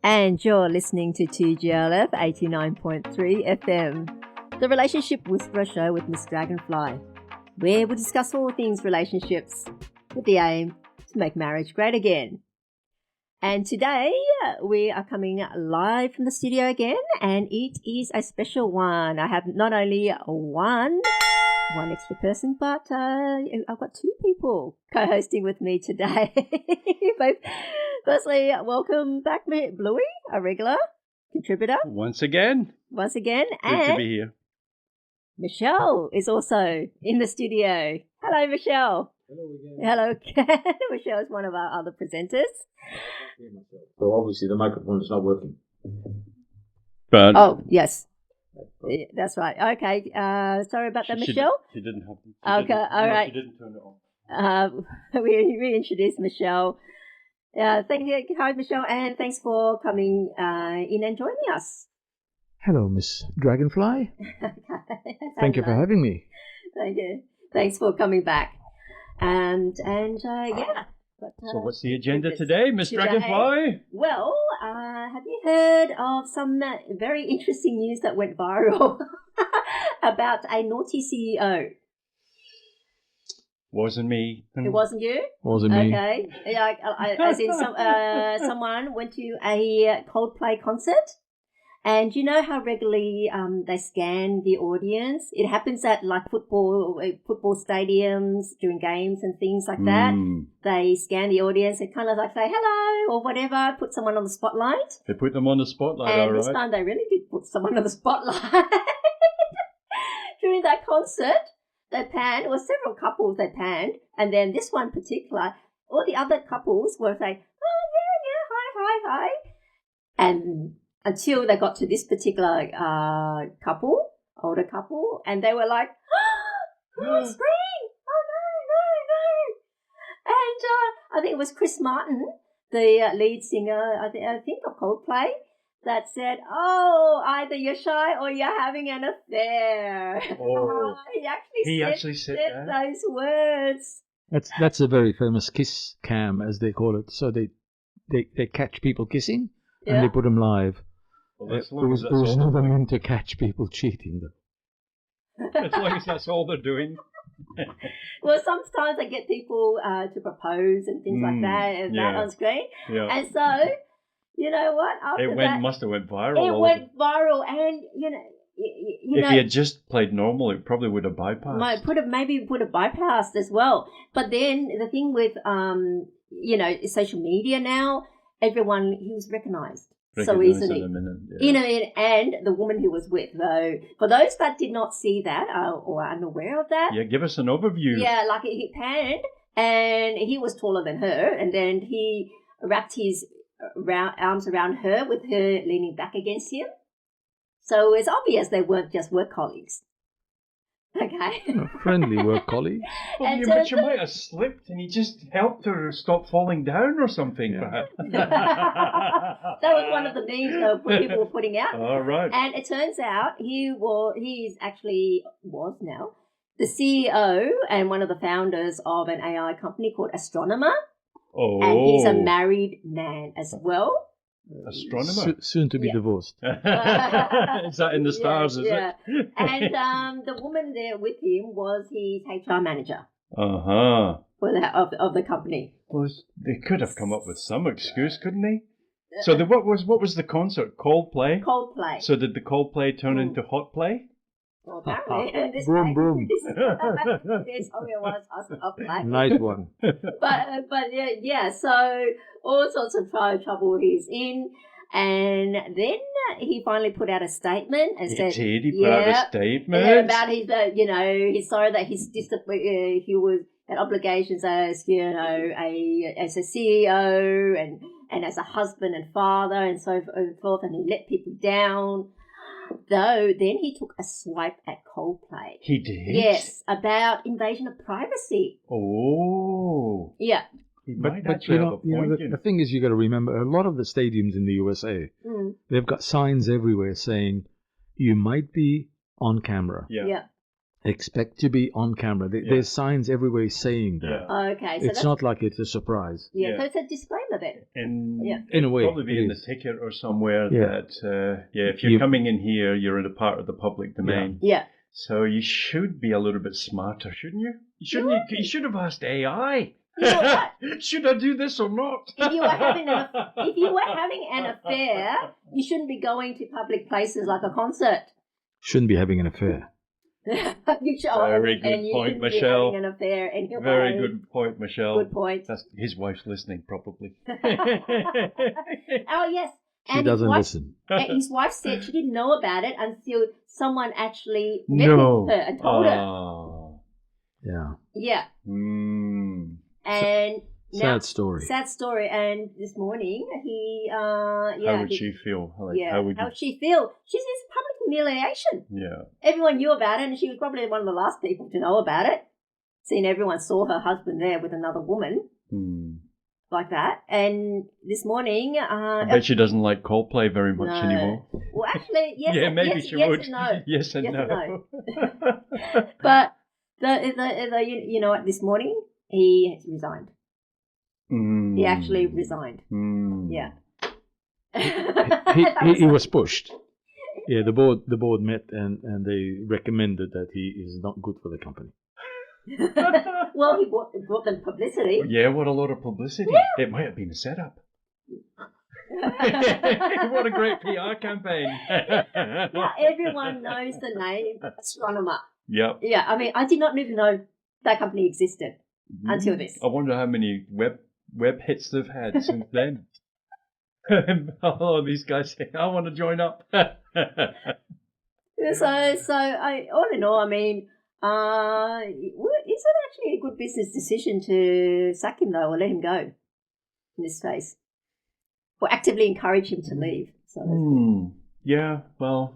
And you're listening to 2GLF 89.3 FM, the Relationship Whisperer show with Miss Dragonfly, where we discuss all things relationships with the aim to make marriage great again. And today we are coming live from the studio again, and it is a special one. I have not only one extra person, but I've got two people co-hosting with me today. Firstly, welcome back, Bluey, a regular contributor. Once again. Good to be here. Michel is also in the studio. Hello, Michel. Hello again. Hello. Michel is one of our other presenters. So obviously the microphone is not working. But oh, yes. That's right. Okay. Sorry about that, Michel. She didn't have them. Okay. All right. She didn't turn it on. We reintroduced Michel. Thank you. Hi, Michel, and thanks for coming in and joining us. Hello, Miss Dragonfly. Thank you for having me. Thank you. Thanks for coming back. And yeah. But, so what's the agenda today, Miss Dragonfly? Well, have you heard of some very interesting news that went viral about a naughty CEO? Wasn't me. It wasn't you? Wasn't me. Okay. Yeah, as in someone went to a Coldplay concert. And you know how regularly they scan the audience? It happens at like football stadiums during games and things like that. They scan the audience and kind of like say hello or whatever, put someone on the spotlight. They put them on the spotlight, and all right. this time they really did put someone on the spotlight. During that concert, they panned, or several couples they panned, and then this one particular, all the other couples were saying, oh, yeah, hi. And until they got to this particular couple, older couple, and they were like, oh, screen! Oh, no. And I think it was Chris Martin, the lead singer, I think of Coldplay, that said, oh, either you're shy or you're having an affair. Oh, he actually said those words. That's a very famous kiss cam, as they call it. So they catch people kissing and they put them live. Well, it was never meant to catch people cheating, though. As long as that's all they're doing. Well, sometimes they get people to propose and things like that, and that on screen. Yeah. And so, you know what? After must have went viral. It went viral, and you know, if he had just played normal, it probably would have bypassed. Maybe would have bypassed as well. But then the thing with social media now, everyone he was recognised so easily. You know, and the woman he was with, though, for those that did not see that or are unaware of that, give us an overview. Yeah, like he panned, and he was taller than her, and then he wrapped his arms around her with her leaning back against him. So it's obvious they weren't just work colleagues. Okay. Friendly work colleagues. Well, but you might have slipped and he just helped her stop falling down or something. Yeah. That was one of the memes people were putting out. All right. And it turns out he was now the CEO and one of the founders of an AI company called Astronomer. Oh. And he's a married man as well. Astronomer. Soon to be divorced. Is that in the stars, is it? And the woman there with him was his HR manager. Uh-huh. Of the company. Well, they could have come up with some excuse, couldn't they? So what was the concert? Coldplay? Coldplay. So did the Coldplay turn into hot play? Well, apparently. Boom. This was hot play. Nice one. But yeah, so all sorts of trouble he's in. And then he finally put out a statement and said, he put out a statement about his, he's sorry that he was had obligations as, as a CEO and as a husband and father and so forth, and he let people down. Though then he took a swipe at Coldplay. He did? Yes, about invasion of privacy. Oh. Yeah. But the thing is, you got to remember, a lot of the stadiums in the USA, they've got signs everywhere saying you might be on camera. Yeah. expect to be on camera. There's signs everywhere saying that. Yeah. Okay, so It's not like it's a surprise. Yeah, Yeah. so it's a disclaimer then. In a way, probably be it in is. the ticket or somewhere Yeah. that if you're coming in here, you're in a part of the public domain. Yeah. So you should be a little bit smarter, shouldn't you? You should have asked AI. You know what? Should I do this or not? If you were having an affair, you shouldn't be going to public places like a concert. Shouldn't be having an affair. You should, Very good and you point, shouldn't be Michelle. having an affair anyway. Very good point, Michelle. Good point. That's his wife's listening, probably. Oh yes. She And doesn't listen. his wife said she didn't know about it until someone actually met No. with her and told her. Oh. Yeah. Yeah. Mm. And now, Sad story. sad story. And this morning he How would she feel? How would she feel? She's in public humiliation. Yeah. Everyone knew about it, and she was probably one of the last people to know about it. Seeing everyone saw her husband there with another woman like that. And this morning, I bet she doesn't like Coldplay very much no. anymore. Well, actually, yes. Yeah, maybe yes, she yes would. And no. Yes and Yes and no. But you know what? This morning he resigned. He actually resigned. Yeah. He was pushed. Yeah, the board met and they recommended that he is not good for the company. Well, he brought them publicity. Yeah, what a lot of publicity. Yeah. It might have been a setup. What a great PR campaign. Now everyone knows the name Astronomer. Yep. Yeah, I mean, I did not even know that company existed until this. I wonder how many web hits they've had since then. Oh, these guys say, I want to join up. So all in all, I mean, is it actually a good business decision to sack him though, or let him go in this case, or actively encourage him to leave? So yeah, well,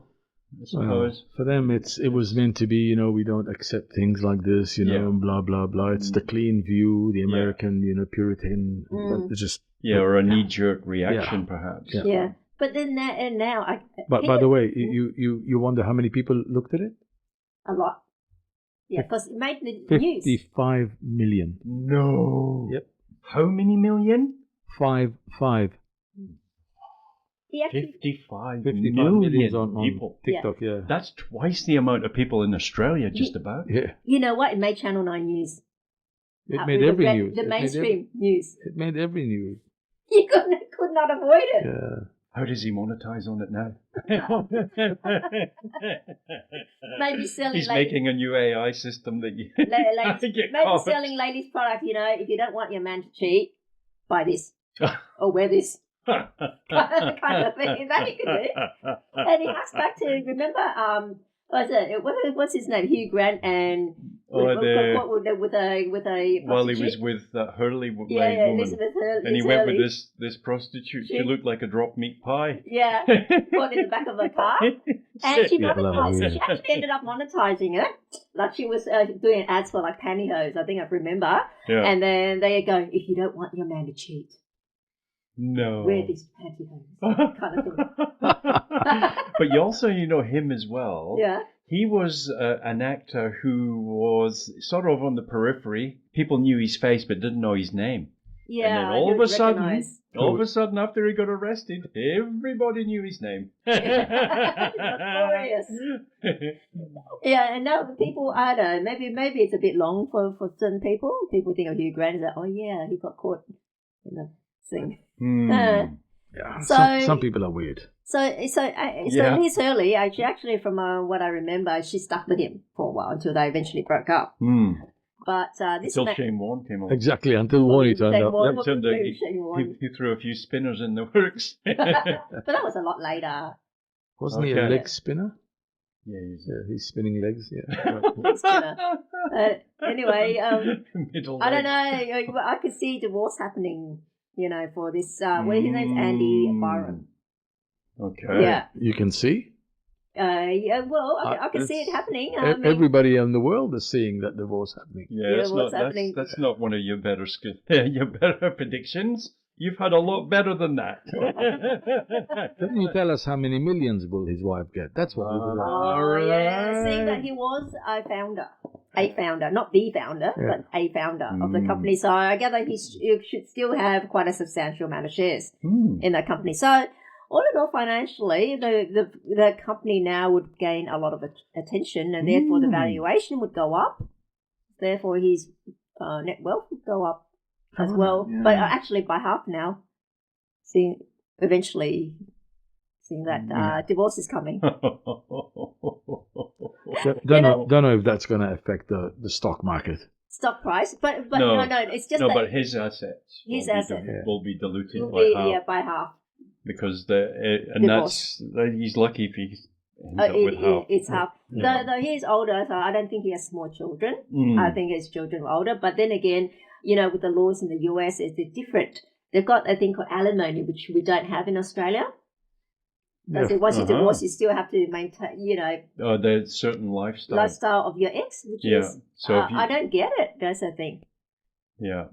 I suppose for them it was meant to be. We don't accept things like this. Blah blah blah. It's the clean view, the American, Puritan. It's just or a knee-jerk reaction, perhaps. Yeah. But then now, But by the way, you wonder how many people looked at it? A lot. Yeah, because it made the news. 55 million. No. Yep. How many million? 5. He actually, 55 million million on people. TikTok, yeah. That's twice the amount of people in Australia, just about. Yeah. you know what? It made Channel 9 news. It made every news. The mainstream news. It made every news. You could not avoid it. Yeah. How does he monetize on it now? Maybe selling. He's making a new AI system that you maybe get caught. selling ladies' product. If you don't want your man to cheat, buy this or wear this. Kind of thing that you can do. And he harks back to remember what's his name? Hugh Grant and with a while he prostitute? was with that Hurley woman, Elizabeth Hurley, and he went with this prostitute. She looked like a drop meat pie. Yeah, put in the back of the car, and she monetized. Yeah. She actually ended up monetizing it. Like she was doing ads for like pantyhose. I think I remember. Yeah. And then they go, if you don't want your man to cheat, no, wear these pantyhose kind of thing. But you also, him as well. Yeah. He was an actor who was sort of on the periphery. People knew his face but didn't know his name. Yeah. And then all of a sudden, after he got arrested, everybody knew his name. Notorious. Yeah, and now people, I don't know, maybe it's a bit long for certain people. People think of Hugh Grant as oh yeah, he got caught in the thing. Yeah, So- some people are weird. So Liz Hurley, actually from what I remember, she stuck with him for a while until they eventually broke up. But this Until Shane Warne came on. Exactly, until Warnie turned up. Warne. Yep. Turned out Shane Warne. he threw a few spinners in the works. But that was a lot later. Wasn't he a Okay. leg spinner? Yeah, He's spinning legs, yeah. Anyway, Middle I don't leg. know. I could see divorce happening, for this. What his name's Andy Byron. Okay. Yeah. You can see? Yeah. Well, I can see it happening. I mean, Everybody in the world is seeing that divorce happening. Yeah, what's happening? that's not one of your better your better predictions. You've had a lot better than that. Didn't you tell us how many millions will his wife get? That's what we would like. Oh, yeah. Seeing that he was a founder, not the founder, but a founder of the company. So I gather he should still have quite a substantial amount of shares in that company. So all in all, financially, the company now would gain a lot of attention, and therefore the valuation would go up. Therefore, his net wealth would go up as well. Yeah. But actually by half now, eventually seeing that divorce is coming. Don't know if that's going to affect the stock market. Stock price, but no, it's just but his assets will be diluted by half. Because he's lucky if he ends up with half. It's half. Though he's older, so I don't think he has small children. I think his children are older. But then again, with the laws in the US, it's different. They've got a thing called alimony, which we don't have in Australia. So once you divorce, you still have to maintain, there's certain lifestyle of your ex, which is, so I don't get it. That's the thing. Yeah.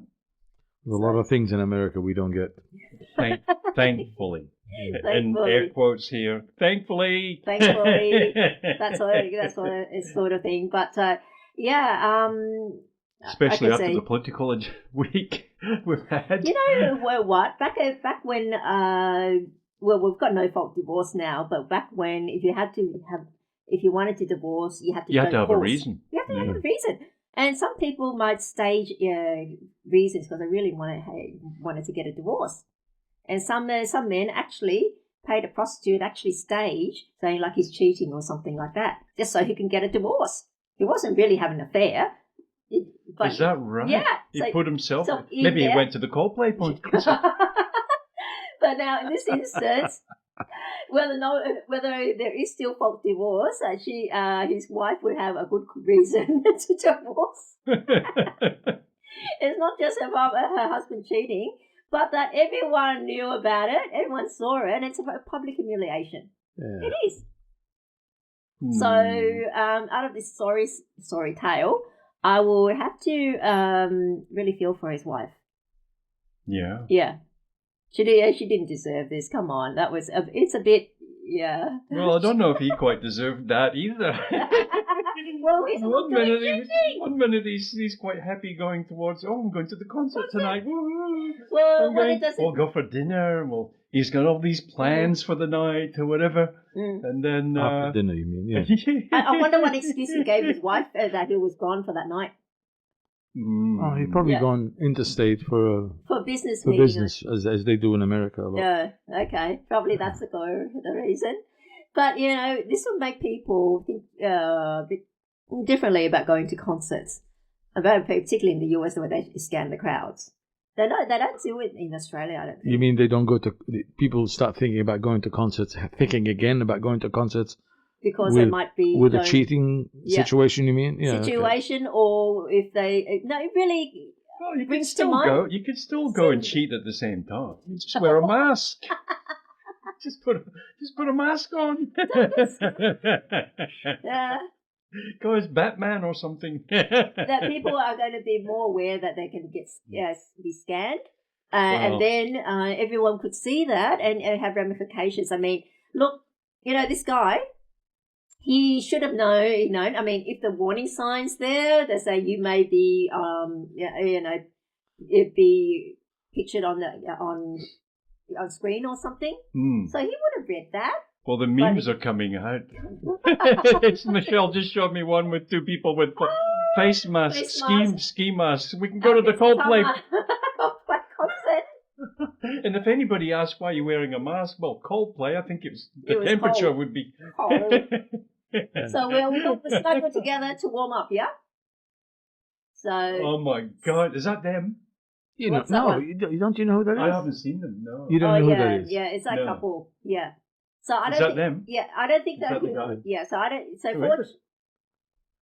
There's a lot of things in America we don't get. Thankfully. And air quotes here. Thankfully. That's what it's sort of thing. But especially after the political week we've had. What? Back when we've got no fault divorce now, but back when if you wanted to divorce, you had to have a reason. You have to have a reason. And some people might stage reasons because they really wanted to get a divorce. And some men actually paid a prostitute stage saying like he's cheating or something like that, just so he can get a divorce. He wasn't really having an affair. Is that right? Yeah. He put himself... maybe he went to the Coldplay podcast. But now in this instance, whether there is still fault divorce, his wife would have a good reason to divorce. It's not just about her husband cheating, but that everyone knew about it, everyone saw it, and it's a public humiliation. Yeah. It is. So out of this sorry tale, I will have to really feel for his wife. Yeah. Yeah. She didn't deserve this. Come on, it's a bit, yeah. Well, I don't know if he quite deserved that either. Well, he's one minute he's quite happy going towards. I'm going to the concert tonight. Woo! Well, we'll go for dinner. He's got all these plans for the night or whatever, and then after dinner, you mean? Yeah. I wonder what excuse he gave his wife that he was gone for that night. Oh, he's probably gone interstate for business. For business, as they do in America a lot. Yeah, okay. Probably that's the reason. But, this will make people think a bit differently about going to concerts, particularly in the US where they scan the crowds. They don't do it in Australia, I don't think. You mean they don't go to... People start thinking about going to concerts, thinking again about going to concerts? Because they might be... With a cheating situation, you mean? Yeah, situation, or if they... No, really... Well, you can still go. You can still go and cheat at the same time. You just wear a mask. just put a mask on. Yeah. Go as Batman or something. That people are going to be more aware that they can be scanned, and then everyone could see that and have ramifications. I mean, look, this guy. He should have known. I mean, if the warning signs there, they say you may be, it be pictured on screen or something. So he would have read that. Well, the memes are coming out. Michelle just showed me one with two people with face masks, ski masks. We can go to the Coldplay concert. And if anybody asks why you're wearing a mask, well, Coldplay, I think the temperature would be cold. So we'll snuggle together to warm up, yeah? So. Oh my God, is that them? Don't you know who that is? I haven't seen them. No. You don't know who that is? Yeah, it's that couple. Yeah. So I don't is that them? Yeah, I don't think that. The guy? Yeah, so I don't. So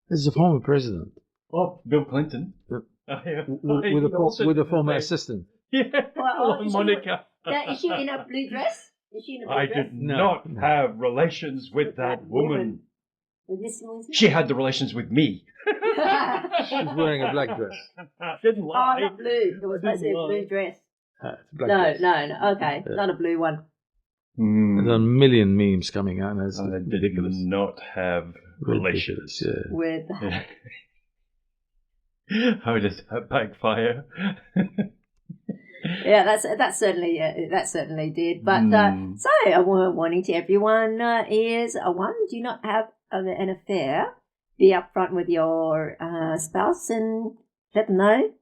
this is a former president. Oh, Bill Clinton. Yep. With a former assistant. Yeah. Monica. Is she in a blue dress? I did not have relations with that woman. With this woman? She had the relations with me. She's wearing a black dress. Didn't lie. Oh, not blue. It was supposed to be a blue dress. Black No, dress. no. Okay, Yeah. not a blue one. There's a million memes coming out, and it's I did ridiculous. not have relations. Ridiculous, yeah. With How does that backfire? yeah, that certainly did. But Mm. so I warning to everyone is one: do not have an affair. Be upfront with your spouse and let them know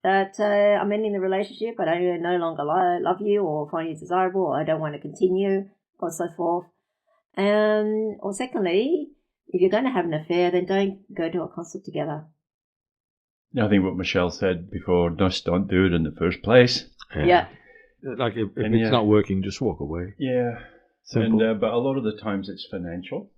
that I'm ending the relationship. I don't no longer love you or find you desirable, or I don't want to continue, or so forth. Or secondly, if you're going to have an affair, then don't go to a concert together. I think what Michelle said before, just don't do it in the first place. Yeah. Like if And it's yeah. not working, just walk away. Yeah. Simple. And but a lot of the times it's financial.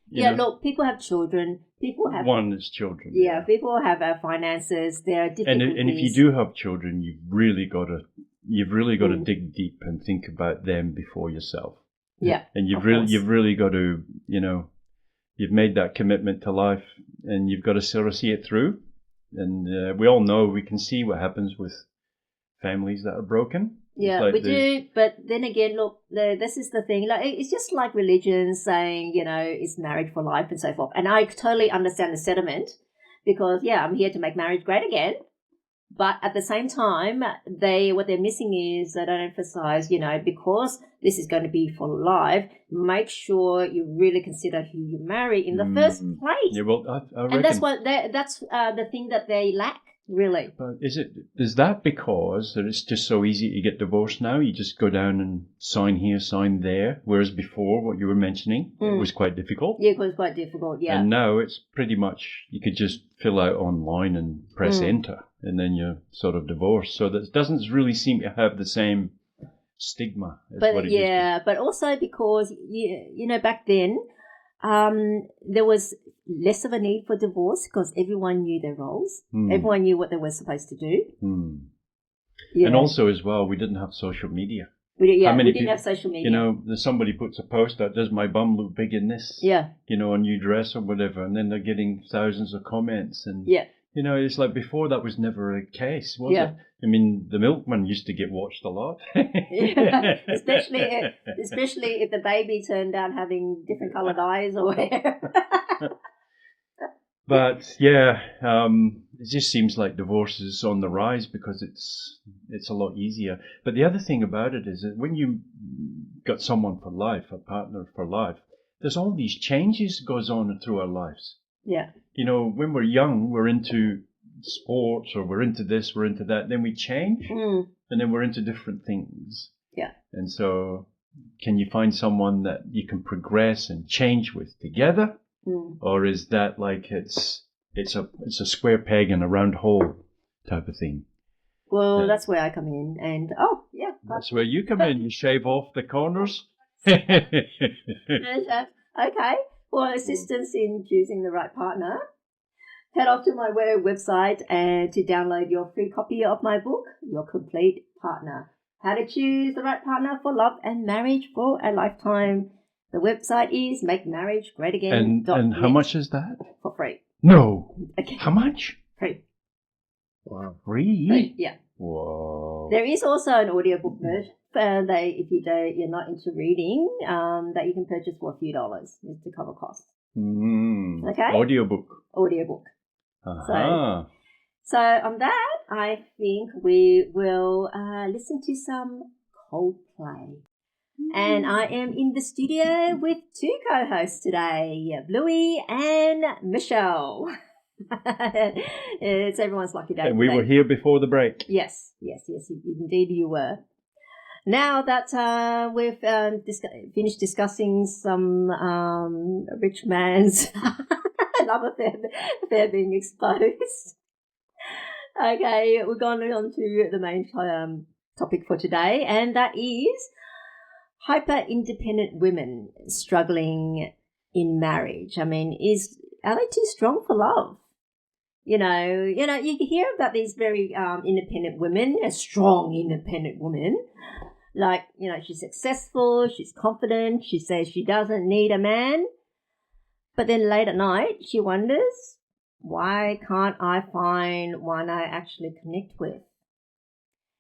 Yeah, know? look, people have children. People have One is children. Yeah, people have finances. There are difficulties. And if you do have children, you've really got to dig deep and think about them before yourself. Yeah, and of course. you've really got to, you've made that commitment to life, and you've got to sort of see it through. And we all know, we can see what happens with families that are broken. Yeah, like we do. But then again, look, this is the thing. Like, it's just like religion saying, it's marriage for life and so forth. And I totally understand the sentiment because, yeah, I'm here to make marriage great again. But at the same time, what they're missing is they don't emphasize, because this is going to be for life, make sure you really consider who you marry in the first place. Yeah, well, I reckon. And that's the thing that they lack, really. But is that because that it's just so easy to get divorced now? You just go down and sign here, sign there. Whereas before, what you were mentioning, it was quite difficult. Yeah, it was quite difficult, yeah. And now it's pretty much, you could just fill out online and press enter, and then you're sort of divorced. So that doesn't really seem to have the same stigma as what it used to. But also because, back then, there was less of a need for divorce because everyone knew their roles. Everyone knew what they were supposed to do. Yeah. And also as well, we didn't have social media. We didn't have social media. Somebody puts a post out, does my bum look big in this? Yeah. A new dress or whatever, and then they're getting thousands of comments. And, it's like before that was never a case, was it? I mean, the milkman used to get watched a lot. Yeah. Especially if the baby turned out having different coloured eyes or whatever. But yeah, it just seems like divorce is on the rise because it's a lot easier. But the other thing about it is that when you got someone for life, a partner for life, there's all these changes goes on through our lives. Yeah. When we're young, we're into sports or we're into this, we're into that. Then we change, and then we're into different things. Yeah. And so, can you find someone that you can progress and change with together? Or is that like it's a square peg in a round hole type of thing? Well, that's where I come in, and that's where you come in. You shave off the corners. Okay. Well, assistance in choosing the right partner. Head off to my website and to download your free copy of my book, Your Complete Partner: How to Choose the Right Partner for Love and Marriage for a Lifetime. The website is MakeMarriageGreatAgain.net. And how much is that? For free. No. Okay. How much? Free. Wow. Free? Free, yeah. Whoa. There is also an audiobook version if you're not into reading, that you can purchase for a few dollars just to cover costs. Okay? Audiobook. Uh-huh. So on that, I think we will listen to some Coldplay. And I am in the studio with two co-hosts today, Bluey and Michel. It's everyone's lucky day. And we were here before the break. Yes, indeed you were. Now that we've finished discussing some rich man's love affair being exposed, okay, we're going on to the main topic for today, and that is hyper-independent women struggling in marriage. I mean, are they too strong for love? You hear about these very independent women, a strong independent woman. Like, she's successful, she's confident, she says she doesn't need a man. But then late at night, she wonders, why can't I find one I actually connect with?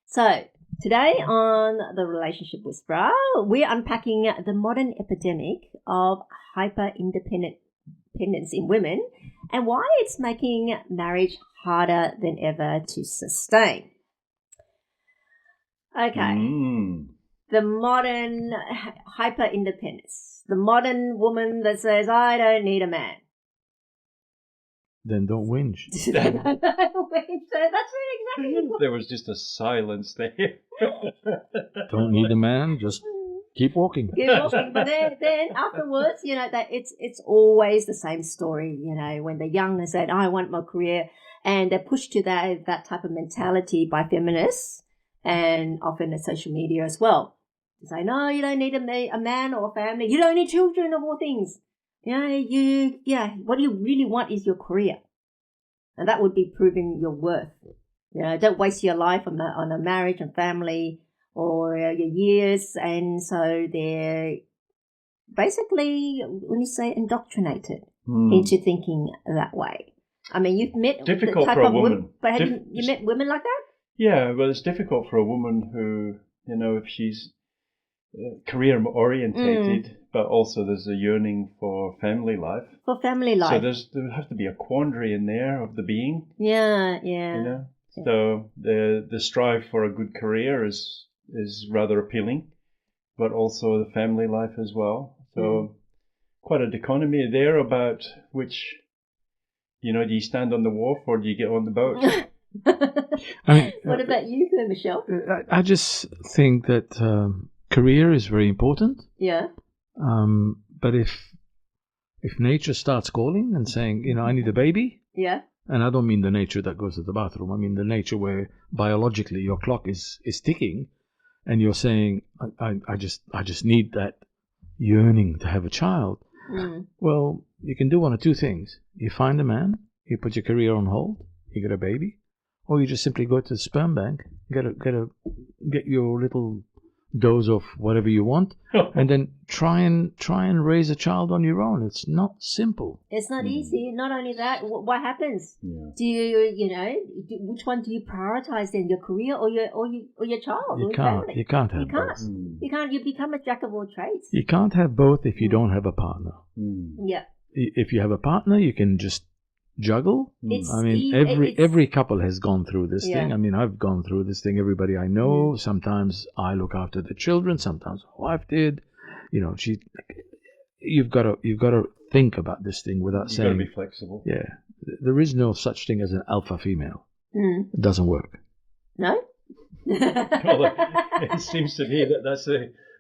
So, Today on The Relationship Whisperer, we're unpacking the modern epidemic of hyper-independence in women and why it's making marriage harder than ever to sustain. Okay. The modern hyper-independence. The modern woman that says, I don't need a man. Then don't whinge. That's really exactly what. There was just a silence there. Don't need a man, just keep walking. But then afterwards, that it's always the same story. When they're young, they said, "I want my career," and they're pushed to that type of mentality by feminists and often in social media as well. They say, "No, you don't need a man or a family. You don't need children of all things. What you really want is your career, and that would be proving your worth. Don't waste your life on a marriage and family." Or your years, and so they're basically, when you say indoctrinated into thinking that way. I mean, you've met difficult the type for a of woman. But have you met women like that? Yeah, well, it's difficult for a woman who, if she's career orientated, but also there's a yearning for family life. For family life. So there has to be a quandary in there of the being. Yeah. So the strive for a good career is rather appealing, but also the family life as well. So quite a dichotomy there about which, do you stand on the wharf or do you get on the boat? I mean, what about you, Michelle? I just think that career is very important. Yeah. But if nature starts calling and saying, I need a baby. Yeah. And I don't mean the nature that goes to the bathroom. I mean the nature where biologically your clock is ticking. And you're saying, I just need that yearning to have a child. Well, you can do one of two things. You find a man, you put your career on hold, you get a baby, or you just simply go to the sperm bank, get your little dose of whatever you want, and then try and raise a child on your own. It's not simple. It's not easy. Not only that, what happens? Yeah. Do you, which one do you prioritize then? Your career or your child? You can't have both. You can't. You become a jack of all trades. You can't have both if you don't have a partner. Yeah. If you have a partner, you can just juggle. Every couple has gone through this thing. I mean, I've gone through this thing. Everybody I know. Sometimes I look after the children. Sometimes my wife did. You've got to think about this thing without saying. You've got to be flexible. Yeah, there is no such thing as an alpha female. It doesn't work. No. Well, it seems to me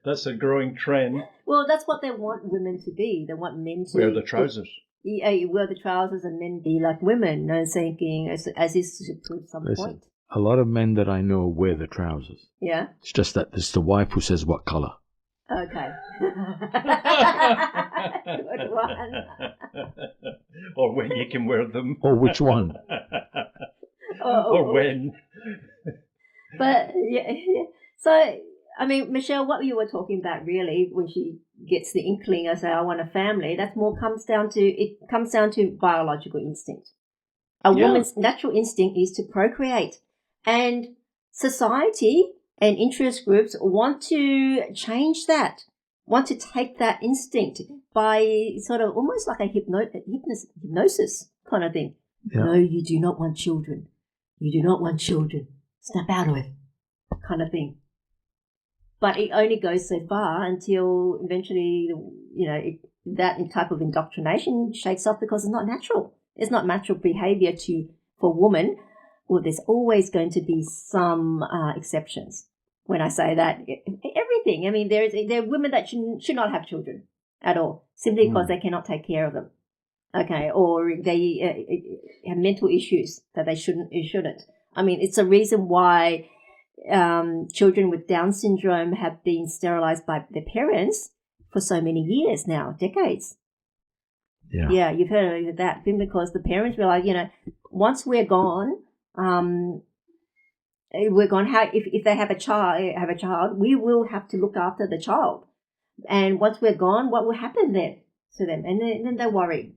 that's a growing trend. Well, that's what they want women to be. They want men to wear the trousers. Wear the trousers and men be like women, thinking as is to prove some point. A lot of men that I know wear the trousers. Yeah. It's just that it's the wife who says what color. Okay. Good one. Or when you can wear them. Or which one. Or when. But yeah. So, I mean, Michelle, what you were talking about really when she gets the inkling of say, I want a family, that's more comes down to biological instinct. A woman's natural instinct is to procreate. And society and interest groups want to change that, want to take that instinct by sort of almost like a hypnosis kind of thing. Yeah. No, you do not want children. You do not want children. Snap out of it kind of thing. But it only goes so far until eventually, that type of indoctrination shakes off because it's not natural. It's not natural behavior for women. Well, there's always going to be some exceptions. When I say that, everything. I mean, there are women that should not have children at all, simply because they cannot take care of them. Okay, or they have mental issues that they shouldn't. I mean, it's a reason why children with Down syndrome have been sterilized by their parents for so many years now, decades. Yeah, you've heard of that. Because the parents realize, once we're gone, if they have a child, we will have to look after the child. And once we're gone, what will happen then to them? And then they worry.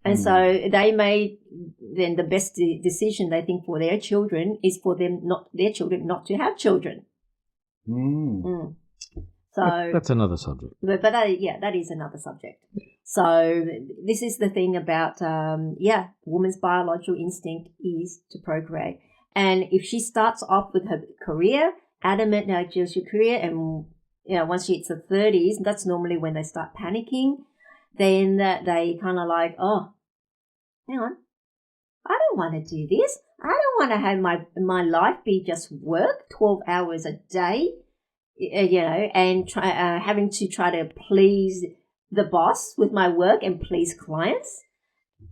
And so they made then the best decision they think for their children is for them not to have children. Mm. So That's another subject. but that is another subject. So this is the thing about woman's biological instinct is to procreate, and if she starts off with her career, adamant just your career, and once she hits the 30s, that's normally when they start panicking. Then they kind of like, oh, hang on, I don't want to do this. I don't want to have my life be just work 12 hours a day. And having to try to please the boss with my work and please clients.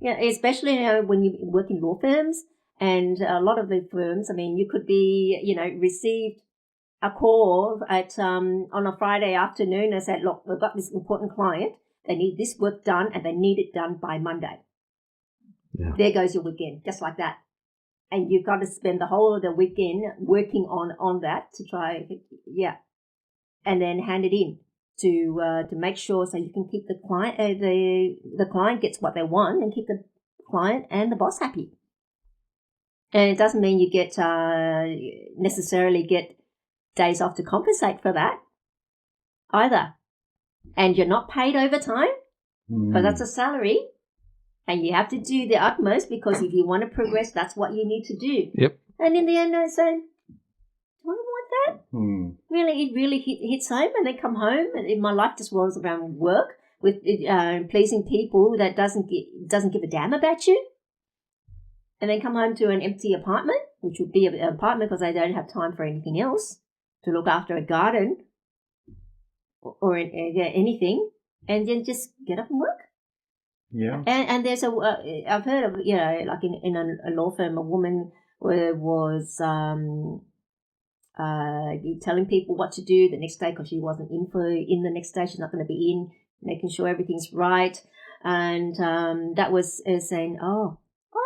Especially when you work in law firms, and a lot of the firms, I mean, you could be, received a call at on a Friday afternoon and said, look, we've got this important client. They need this work done, and they need it done by Monday. Yeah. There goes your weekend, just like that. And you've got to spend the whole of the weekend working on that to try, and then hand it in to make sure so you can keep the client, the client gets what they want, and keep the client and the boss happy. And it doesn't mean you get necessarily get days off to compensate for that either. And you're not paid overtime, but that's a salary. And you have to do the utmost, because if you want to progress, that's what you need to do. Yep. And in the end, I say, do I want that? Really, it really hits home, and then come home, and my life just revolves around work with pleasing people that doesn't give a damn about you. And then come home to an empty apartment, which would be an apartment because I don't have time for anything else, to look after a garden or anything, and then just get up and work. Yeah. And there's I've heard of, like in a law firm, a woman was telling people what to do the next day, because she wasn't in the next day. She's not going to be in, making sure everything's right. And that was saying, oh,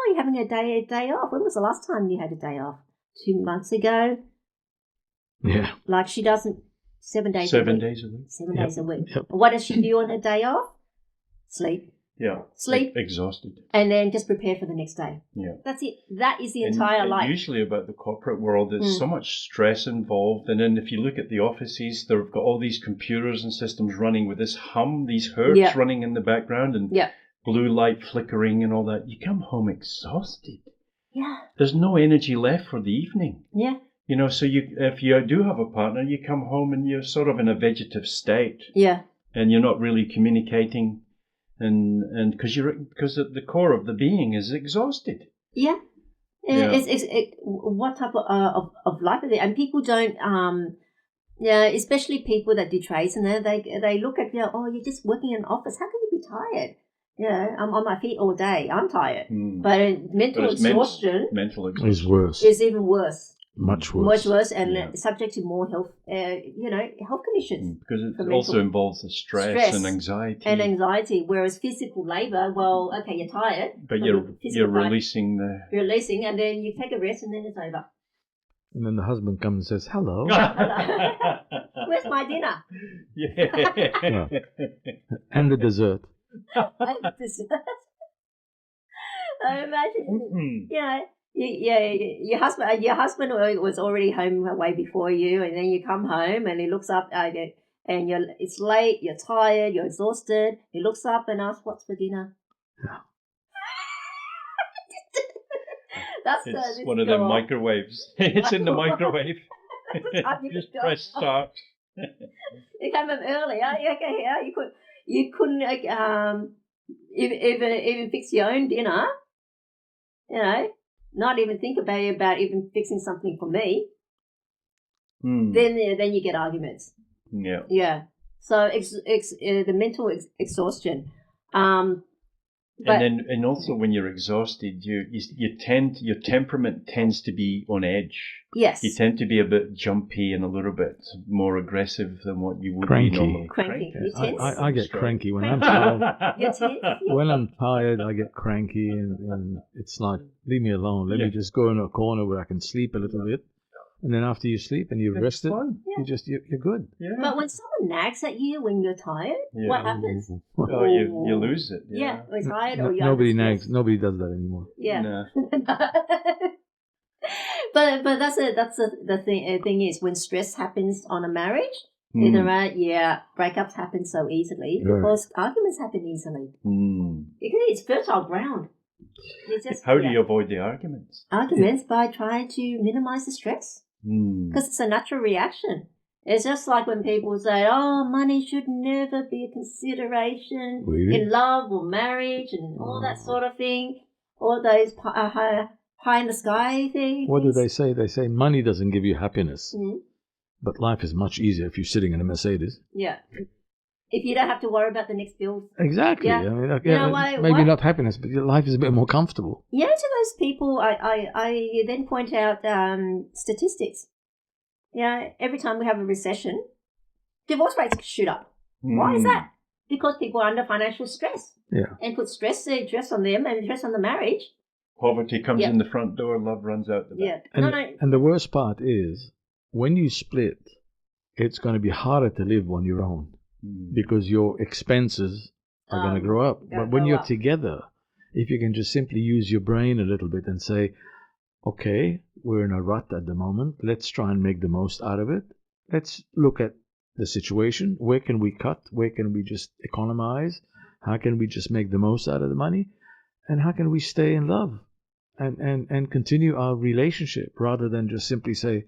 you're having a day off. When was the last time you had a day off? 2 months ago. Yeah. Like she doesn't 7 days. 7 days a week. 7 days a week. Yep. What does she do on her day off? Sleep. Yeah. Sleep. Exhausted. And then just prepare for the next day. Yeah. That's it. That is the entire life. Usually about the corporate world, there's so much stress involved. And then if you look at the offices, they've got all these computers and systems running with this hum, these hertz running in the background, and blue light flickering and all that. You come home exhausted. Yeah. There's no energy left for the evening. Yeah. So if you do have a partner, you come home and you're sort of in a vegetative state. Yeah. And you're not really communicating. And because at the core of the being is exhausted. Yeah. What type of life is it? And people don't, especially people that do trades, and they look at, you're just working in an office. How can you be tired? I'm on my feet all day. I'm tired. But mental exhaustion is worse. Is even worse. Much worse. Much worse, and subject to more health, health conditions. Because it also involves the stress and anxiety. Whereas physical labor, well, okay, you're tired, but you're releasing You're releasing, and then you take a rest, and then it's over. And then the husband comes and says, "Hello." Where's my dinner? Yeah. And the dessert. I imagine, your husband was already home way before you, and then you come home and he looks up and it's late, you're tired, you're exhausted. He looks up and asks, "What's for dinner?" Yeah. That's one of them microwaves. It's in the microwave. Just press start. You came home early. You couldn't even fix your own dinner. Not even think about even fixing something for me. Then you get arguments. Yeah. Yeah. So the mental exhaustion. And also when you're exhausted, your temperament tends to be on edge. Yes. You tend to be a bit jumpy and a little bit more aggressive than what you would Cranky. be normally. Cranky. I get cranky when I'm tired. You're tense? When I'm tired, I get cranky, and it's like, leave me alone. Let me just go in a corner where I can sleep a little bit. And then after you sleep and you've rested, you're good. Yeah. But when someone nags at you when you're tired, what happens? Oh, you lose it. Yeah, we're tired or you're nobody nags. Nobody does that anymore. Yeah. No. But the thing is, when stress happens on a marriage, Hmm. either right, breakups happen so easily Right. because arguments happen easily. Hmm. It's fertile ground. It's just, How do you avoid the arguments? arguments by trying to minimize the stress Hmm. because it's a natural reaction. It's just like when people say, "Oh, money should never be a consideration Really? in love or marriage and all that sort of thing." All those pie in the sky things. What do they say? They say money doesn't give you happiness, Mhm. but life is much easier if you're sitting in a Mercedes. Yeah. If you don't have to worry about the next bill. Exactly. Yeah. I mean, like, You know maybe what? not happiness, but your life is a bit more comfortable. To those people, I then point out statistics. Every time we have a recession, divorce rates shoot up. Why is that? Because people are under financial stress. Yeah. And put stress on them and stress on the marriage. Poverty comes Yeah. in the front door, love runs out the back. Yeah. And the worst part is, when you split, it's going to be harder to live on your own because your expenses are going to grow up. But when you're together, if you can just simply use your brain a little bit and say, okay, we're in a rut at the moment. Let's try and make the most out of it. Let's look at the situation. Where can we cut? Where can we just economize? How can we just make the most out of the money? And how can we stay in love and continue our relationship rather than just simply say,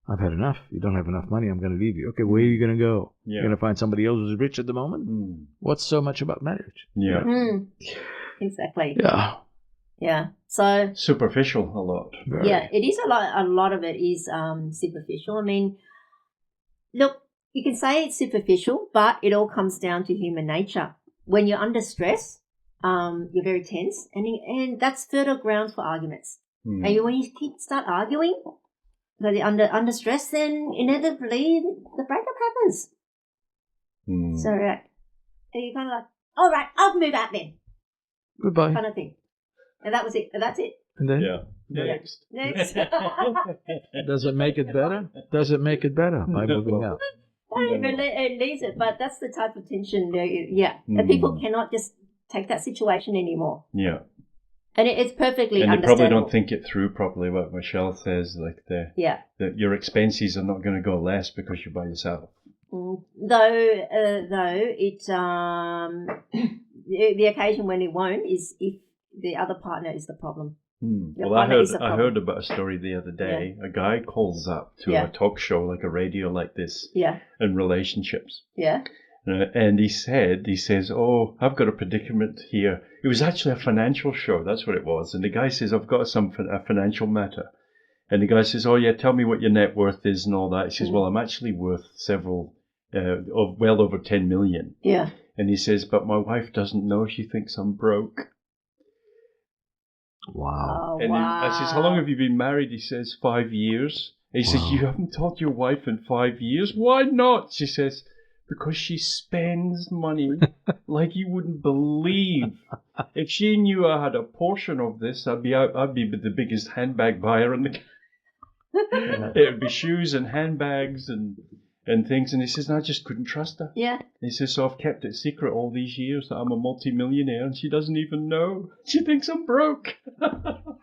I've had enough. You don't have enough money. I'm going to leave you. Okay, where are you going to go? Yeah. You're going to find somebody else who's rich at the moment? What's so much about marriage? Yeah. Exactly. Yeah. Yeah. So Superficial a lot. Very. yeah, it is a lot. A lot of it is superficial. I mean, look, you can say it's superficial, but it all comes down to human nature. When you're under stress, you're very tense, and that's fertile grounds for arguments. And when you start arguing, because you're under stress, then inevitably the breakup happens. So you're kind of like, all right, I'll move out then, Goodbye. kind of thing. And that was it. And that's it. And then, Next. Next. does it make it better? Does it make it better by moving out? It leaves it, but that's the type of tension. And people cannot just take that situation anymore. Yeah. And it's perfectly And they understandable. probably don't think it through properly. What Michelle says, like that your expenses are not going to go less because you're by yourself. Though it the occasion when it won't is if the other partner is the problem. Well, I heard about a story the other day. A guy calls up to a talk show, like a radio like this, in relationships. Yeah. And he says, oh, I've got a predicament here. It was actually a financial show. That's what it was. And the guy says, I've got a financial matter. And the guy says, oh, yeah, tell me what your net worth is and all that. He says, well, I'm actually worth well over 10 million. Yeah. And he says, but my wife doesn't know. She thinks I'm broke. Wow. Oh, And wow. I says, how long have you been married? He says, 5 years. And he says, you haven't told your wife in 5 years? Why not? She says, because she spends money like you wouldn't believe. If she knew I had a portion of this, I'd be the biggest handbag buyer in the It would be shoes and handbags and things. And he says, I just couldn't trust her. Yeah. He says, so I've kept it secret all these years that I'm a multi-millionaire, and she doesn't even know. She thinks I'm broke.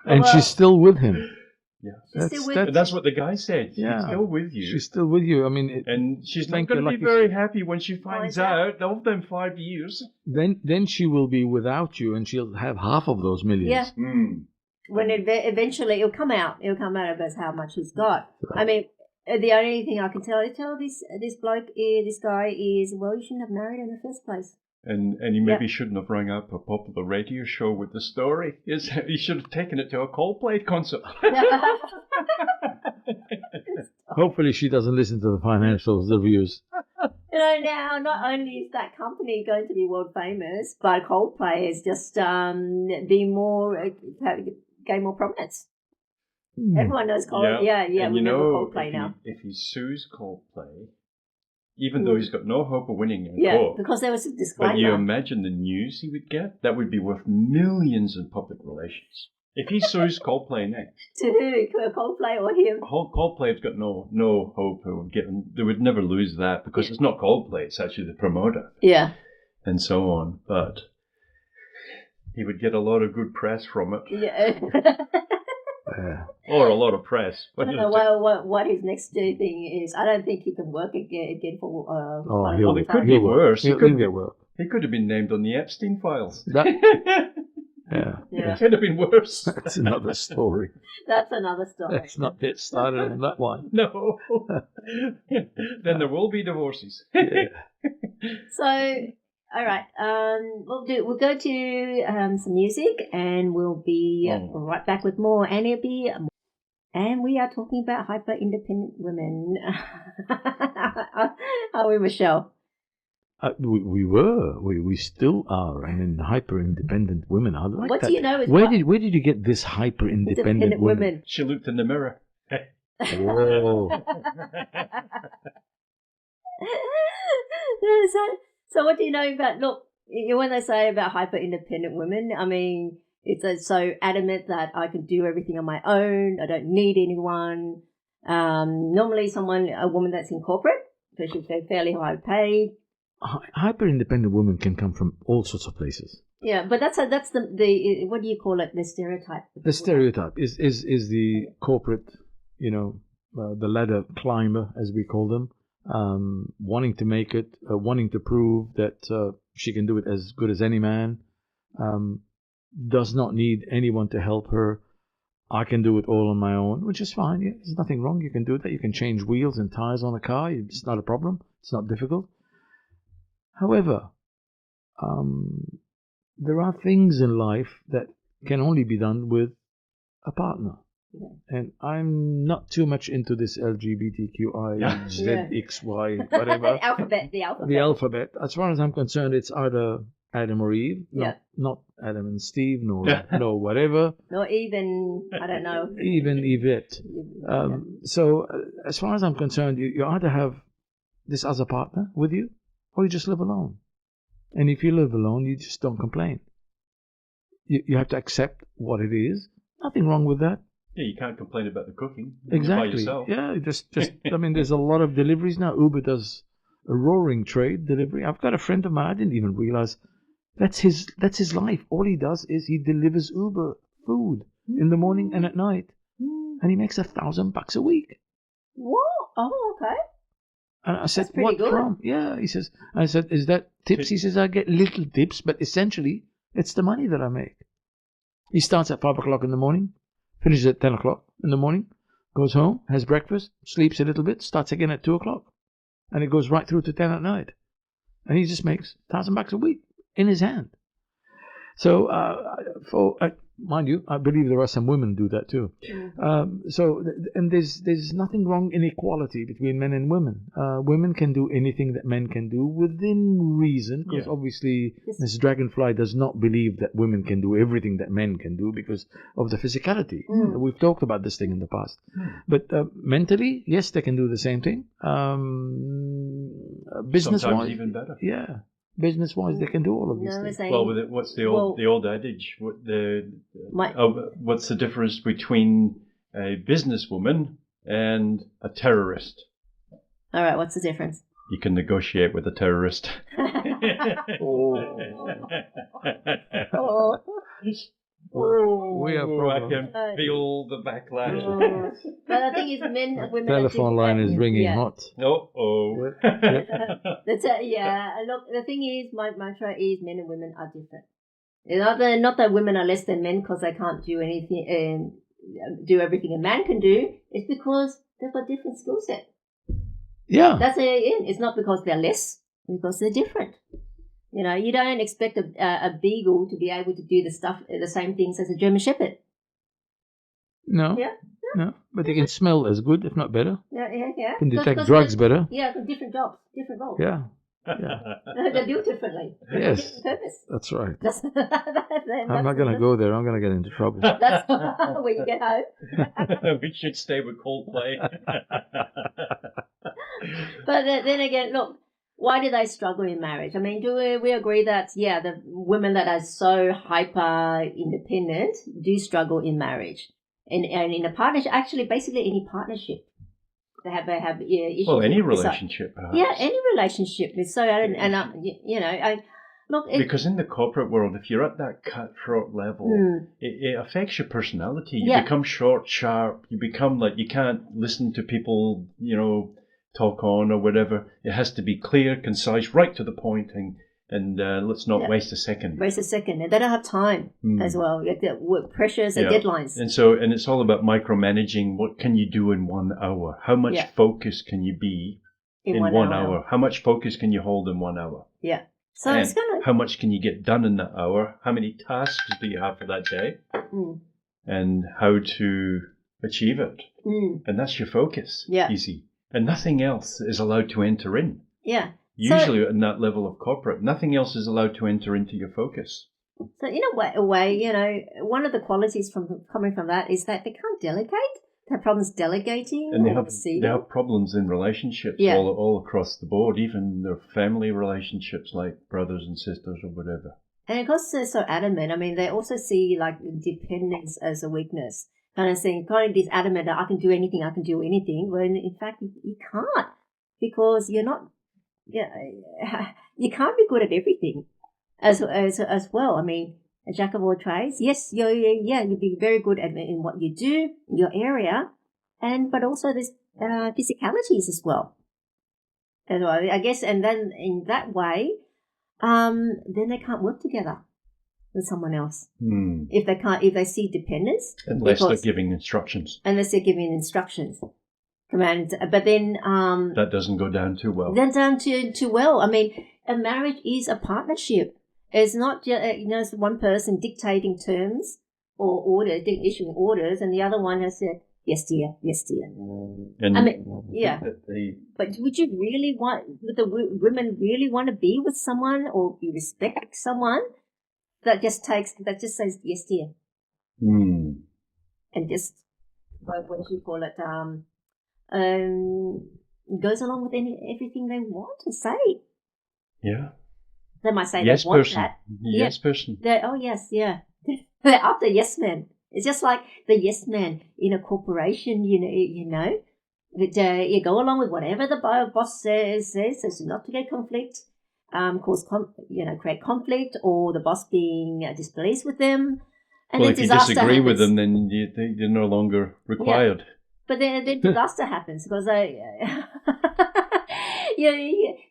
And she's still with him. Yeah. She's still with That's what the guy said. She's Yeah. still with you. She's still with you. I mean, And she's not Thank going you, to be lucky- very happy when she finds out of them 5 years. then she will be without you, and she'll have half of those millions. Yeah. Mm. When eventually it'll come out of us how much he's got. I mean, the only thing I can tell this bloke, this guy is, well, you shouldn't have married in the first place. And he maybe shouldn't have rung up a popular radio show with the story. He should have taken it to a Coldplay concert. Hopefully she doesn't listen to the financial reviews. Now not only is that company going to be world famous, but Coldplay is just gain more prominence. Everyone knows Coldplay. Yeah. And we remember Coldplay now. If he sues Coldplay, even though he's got no hope of winning in Yeah, court, because there was a but disclaimer. you imagine the news he would get? That would be worth millions in public relations. If he sues Coldplay next, To who? Coldplay or him? Coldplay's got no hope of getting. They would never lose that because it's not Coldplay; it's actually the promoter. Yeah. And so on. But he would get a lot of good press from it. Yeah. Or a lot of press. I don't know what his next thing is. I don't think he can work again for quite a he'll- long It could time. be He'll work. worse. He'll get work. He could have been named on the Epstein files. That, Yeah. It could have been worse. that's another story. That's another story. Let's not get started on that one. No. Then there will be divorces. So, all right, we'll go to some music, and we'll be right back with more. And we are talking about hyper independent women. Are we, Michelle? We still are. I mean, hyper independent women. I like What that. do you know? Is Where did you get this hyper independent women? women? She looked in the mirror. Whoa. So what do you know about, look, when they say about hyper independent women, I mean, it's so adamant that I can do everything on my own, I don't need anyone. Normally a woman that's in corporate, so she's fairly high paid. Hyper independent women can come from all sorts of places. Yeah, but that's the what do you call it? The stereotype. The stereotype is the corporate, the ladder climber, as we call them, wanting to make it, wanting to prove that she can do it as good as any man, does not need anyone to help her. I can do it all on my own, which is fine. Yeah, there's nothing wrong. You can do that. You can change wheels and tires on a car. It's not a problem. It's not difficult. However, there are things in life that can only be done with a partner. Yeah. And I'm not too much into this LGBTQI, ZXY, whatever. the alphabet. As far as I'm concerned, it's either Adam or Eve, not Adam and Steve, nor whatever. Not even, I don't know. Even Yvette. So as far as I'm concerned, you either have this other partner with you, or you just live alone. And if you live alone, you just don't complain. You have to accept what it is. Nothing wrong with that. Yeah, you can't complain about the cooking. Exactly. By yourself. Yeah, just I mean, there's a lot of deliveries now. Uber does a roaring trade delivery. I've got a friend of mine, I didn't even realize that's his life. All he does is he delivers Uber food in the morning and at night. And he makes $1,000 a week. What? Oh, okay. And I said, pretty what good. from? Yeah, he says. I said, is that tips? He says, I get little tips, but essentially, it's the money that I make. He starts at 5 o'clock in the morning, finishes at 10 o'clock in the morning, goes home, has breakfast, sleeps a little bit, starts again at 2 o'clock. And it goes right through to 10 at night. And he just makes $1,000 a week in his hand. So, mind you, I believe there are some women who do that too. And there's nothing wrong in equality between men and women. Women can do anything that men can do within reason, because obviously Ms. Dragonfly does not believe that women can do everything that men can do because of the physicality. We've talked about this thing in the past. But mentally, yes, they can do the same thing. Business-wise, sometimes even better. Yeah. Business-wise, they can do all of these things. Well, what's the old adage? What's the difference between a businesswoman and a terrorist? All right, what's the difference? You can negotiate with a terrorist. We have I can feel the backlash. But the thing is, men and women. Telephone line is ringing hot. Oh. Look, the thing is, my mantra is men and women are different. Not that women are less than men because they can't do anything do everything a man can do. It's because they've got different skill set. Yeah. That's it. It's not because they're less, because they're different. You don't expect a beagle to be able to do the same things as a German Shepherd. No. Yeah. No, but they can smell as good, if not better. Yeah. Can detect drugs better. Yeah, different jobs, different roles. Yeah. They do it differently. Yes. Different purpose. That's right. I'm not going to go there. I'm going to get into trouble. That's when you get home. We should stay with Coldplay. But then again, look, why do they struggle in marriage? I mean, do we agree that, the women that are so hyper independent do struggle in marriage? And in a partnership, actually, basically any partnership, they have issues. Well, any relationship, perhaps. Yeah, any relationship is so. Look, because in the corporate world, if you're at that cutthroat level, it affects your personality. You become short, sharp. You become like you can't listen to people, talk on or whatever. It has to be clear, concise, right to the point, and let's not waste a second. And they don't have time as well. You have the work pressures and deadlines. And it's all about micromanaging. What can you do in 1 hour? How much focus can you be in 1 hour? How much focus can you hold in 1 hour? Yeah. So it's kind of... How much can you get done in that hour? How many tasks do you have for that day? And how to achieve it. And that's your focus. Yeah. Easy. And nothing else is allowed to enter in. Yeah. Usually in that level of corporate, nothing else is allowed to enter into your focus. So in a way, one of the qualities coming from that is that they can't delegate. They have problems delegating. And they have problems in relationships all across the board, even their family relationships like brothers and sisters or whatever. And because they're so adamant, I mean, they also see like dependence as a weakness. Kind of saying, this adamant that I can do anything, when in fact you can't, because you're not, you can't be good at everything as well. I mean, a jack of all trades. Yes, you'll be very good in what you do, your area, but also there's physicalities as well. And I guess, and then in that way, then they can't work together with someone else. If they see dependence, unless they're giving instructions. Commands, but then that doesn't go down too well. I mean, a marriage is a partnership. It's not just one person dictating terms or orders, issuing orders, and the other one has said yes dear. And I mean, but would the women really want to be with someone or you respect someone that just says yes dear, and just what do you call it? Goes along with everything they want to say. Yeah. They might say yes they want person. that. Yes person. They're after yes men. It's just like the yes man in a corporation, that you go along with whatever the boss says so not to get conflict, create conflict, or the boss being displeased with them. And if you disagree with them, then you're no longer required. Yeah. But then disaster happens because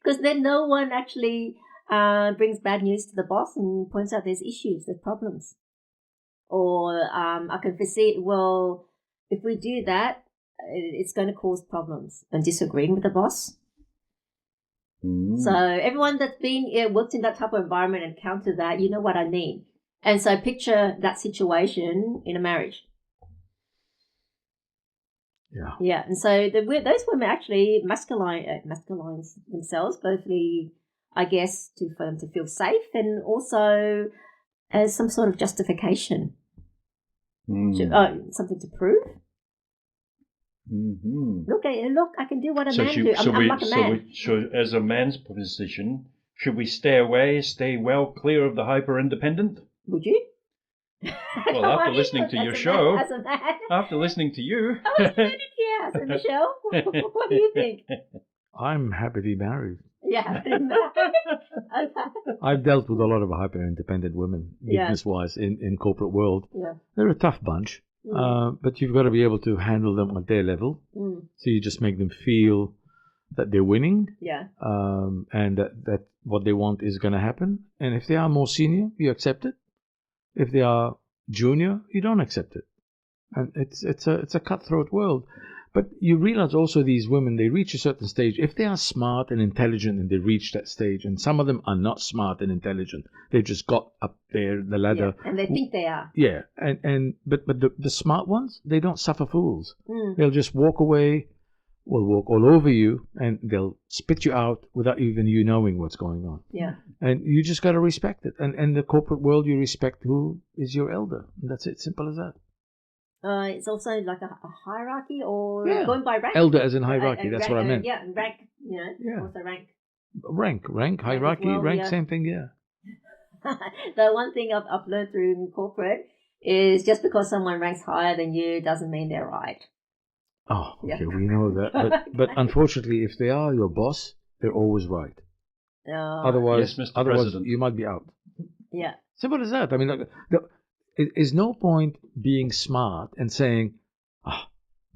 because then no one actually brings bad news to the boss and points out there's problems. Or I can foresee, well, if we do that, it's going to cause problems and disagreeing with the boss. So everyone that's worked in that type of environment and encountered that, you know what I mean. And so picture that situation in a marriage. Yeah. Yeah, and so those women actually masculines themselves, bothly, I guess, for them to feel safe and also as some sort of justification, something to prove. Look, I can do what a man do. I'm like a man. So as a man's position, should we stay away, stay well clear of the hyper-independent? Would you? Well, after listening to your show, after listening to you. Yes, Michelle, what do you think? I'm happily married. Yeah. I've dealt with a lot of hyper-independent women, business-wise, in corporate world. Yeah. They're a tough bunch, but you've got to be able to handle them at their level. So you just make them feel that they're winning, and that what they want is going to happen. And if they are more senior, you accept it. If they are junior, you don't accept it. And it's a cutthroat world. But you realize also these women, they reach a certain stage. If they are smart and intelligent and they reach that stage, and some of them are not smart and intelligent, they just got up there the ladder. Yeah, and they think they are. Yeah, but the smart ones, they don't suffer fools. They'll just walk away, will walk all over you, and they'll spit you out without even you knowing what's going on. Yeah. And you just got to respect it. And in the corporate world, you respect who is your elder. And that's it, simple as that. It's also like a hierarchy or going by rank. Elder as in hierarchy, that's rank, what I meant. Yeah, rank, also rank. Rank, hierarchy, rank, same thing, The one thing I've learned through corporate is just because someone ranks higher than you doesn't mean they're right. Oh, okay, we know that. But unfortunately, if they are your boss, they're always right. Otherwise, Yes, Mr. President. you might be out. yeah. Simple as that. I mean, like, there's no point being smart and saying,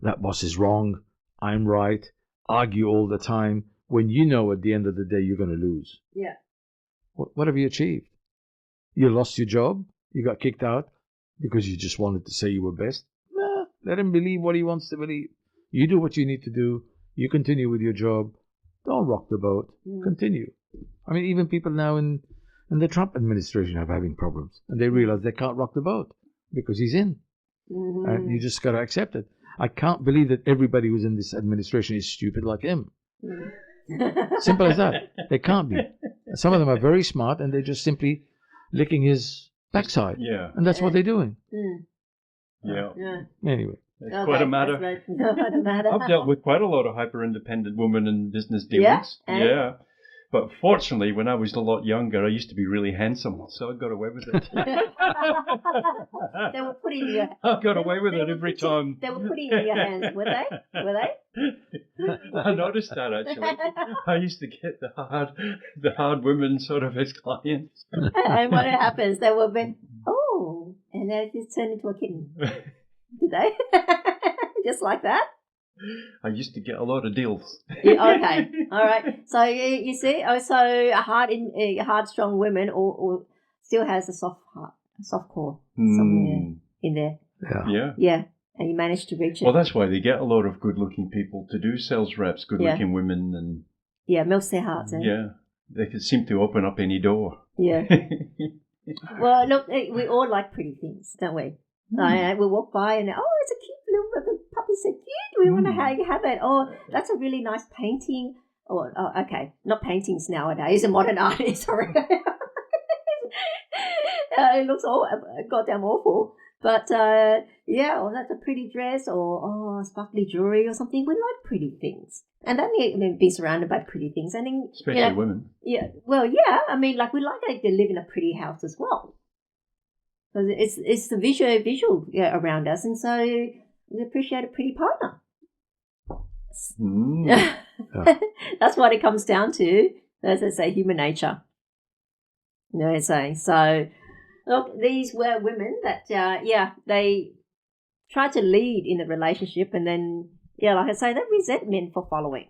that boss is wrong, I'm right, argue all the time, when you know at the end of the day you're going to lose. Yeah. What have you achieved? You lost your job? You got kicked out because you just wanted to say you were best? Nah, let him believe what he wants to believe. You do what you need to do. You continue with your job. Don't rock the boat. Continue. I mean, even people now in the Trump administration are having problems, and they realize they can't rock the boat because he's in. And you just got to accept it. I can't believe that everybody who's in this administration is stupid like him. Simple as that. They can't be. Some of them are very smart, and they're just simply licking his backside. Yeah. And that's what they're doing. Yeah. Anyway. It's quite a matter. I've dealt with quite a lot of hyper-independent women in business dealings. Yeah. But fortunately, when I was a lot younger, I used to be really handsome, so I got away with it. They were putting your. I got away with it every time. They were putting in your hands, were they? Were they? I noticed that actually. I used to get the hard women sort of as clients. And what happens? They will be, and they just turn into a kitten. Did they? Just like that? I used to get a lot of deals. Yeah, okay, all right. So you see, so a hard, strong woman, or still has a soft heart, a soft core somewhere in there. Yeah, and you managed to reach it. Well, that's why they get a lot of good-looking people to do sales reps. Good-looking women, and melts their hearts. Yeah, they can seem to open up any door. Yeah. Well, look, we all like pretty things, don't we? We walk by and it's a cute little puppy, so cute. We want to have it. Oh, that's a really nice painting. Okay, not paintings nowadays. A modern artist, sorry. It looks all goddamn awful. But that's a pretty dress, or sparkly jewelry or something. We like pretty things, and then be surrounded by pretty things. And then, especially women. Yeah, well, yeah. I mean, like we like to live in a pretty house as well. Because it's the visual around us, and so we appreciate a pretty partner. That's what it comes down to. As I say, human nature. You know what I'm saying? So, look, these were women that, they tried to lead in the relationship, and then, like I say, they resent men for following.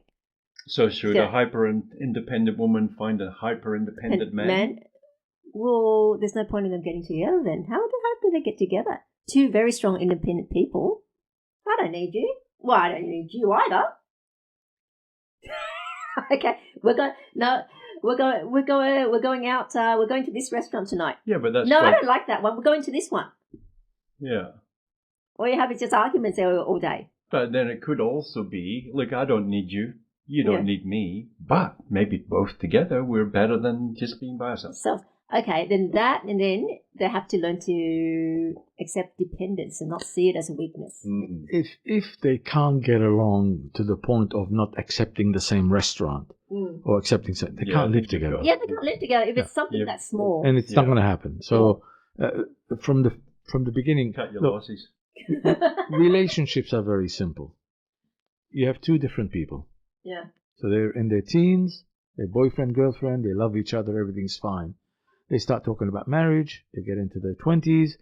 So should a hyper-independent woman find a hyper-independent man? Well, there's no point in them getting together then. How do they get together? Two very strong, independent people. I don't need you. Well, I don't need you either. Okay, we're going out. We're going to this restaurant tonight. Yeah, but that's I don't like that one. We're going to this one. Yeah. All you have is just arguments there all day. But then it could also be, look, I don't need you. You don't need me. But maybe both together we're better than just being by ourselves. Okay, then they have to learn to accept dependence and not see it as a weakness. If they can't get along to the point of not accepting the same restaurant or accepting they can't live together. Yeah, they can't live together if it's something that's small. And it's not going to happen. So from the beginning, cut your losses. Relationships are very simple. You have two different people. Yeah. So they're in their teens, they're boyfriend, girlfriend, they love each other, everything's fine. They start talking about marriage, they get into their 20s,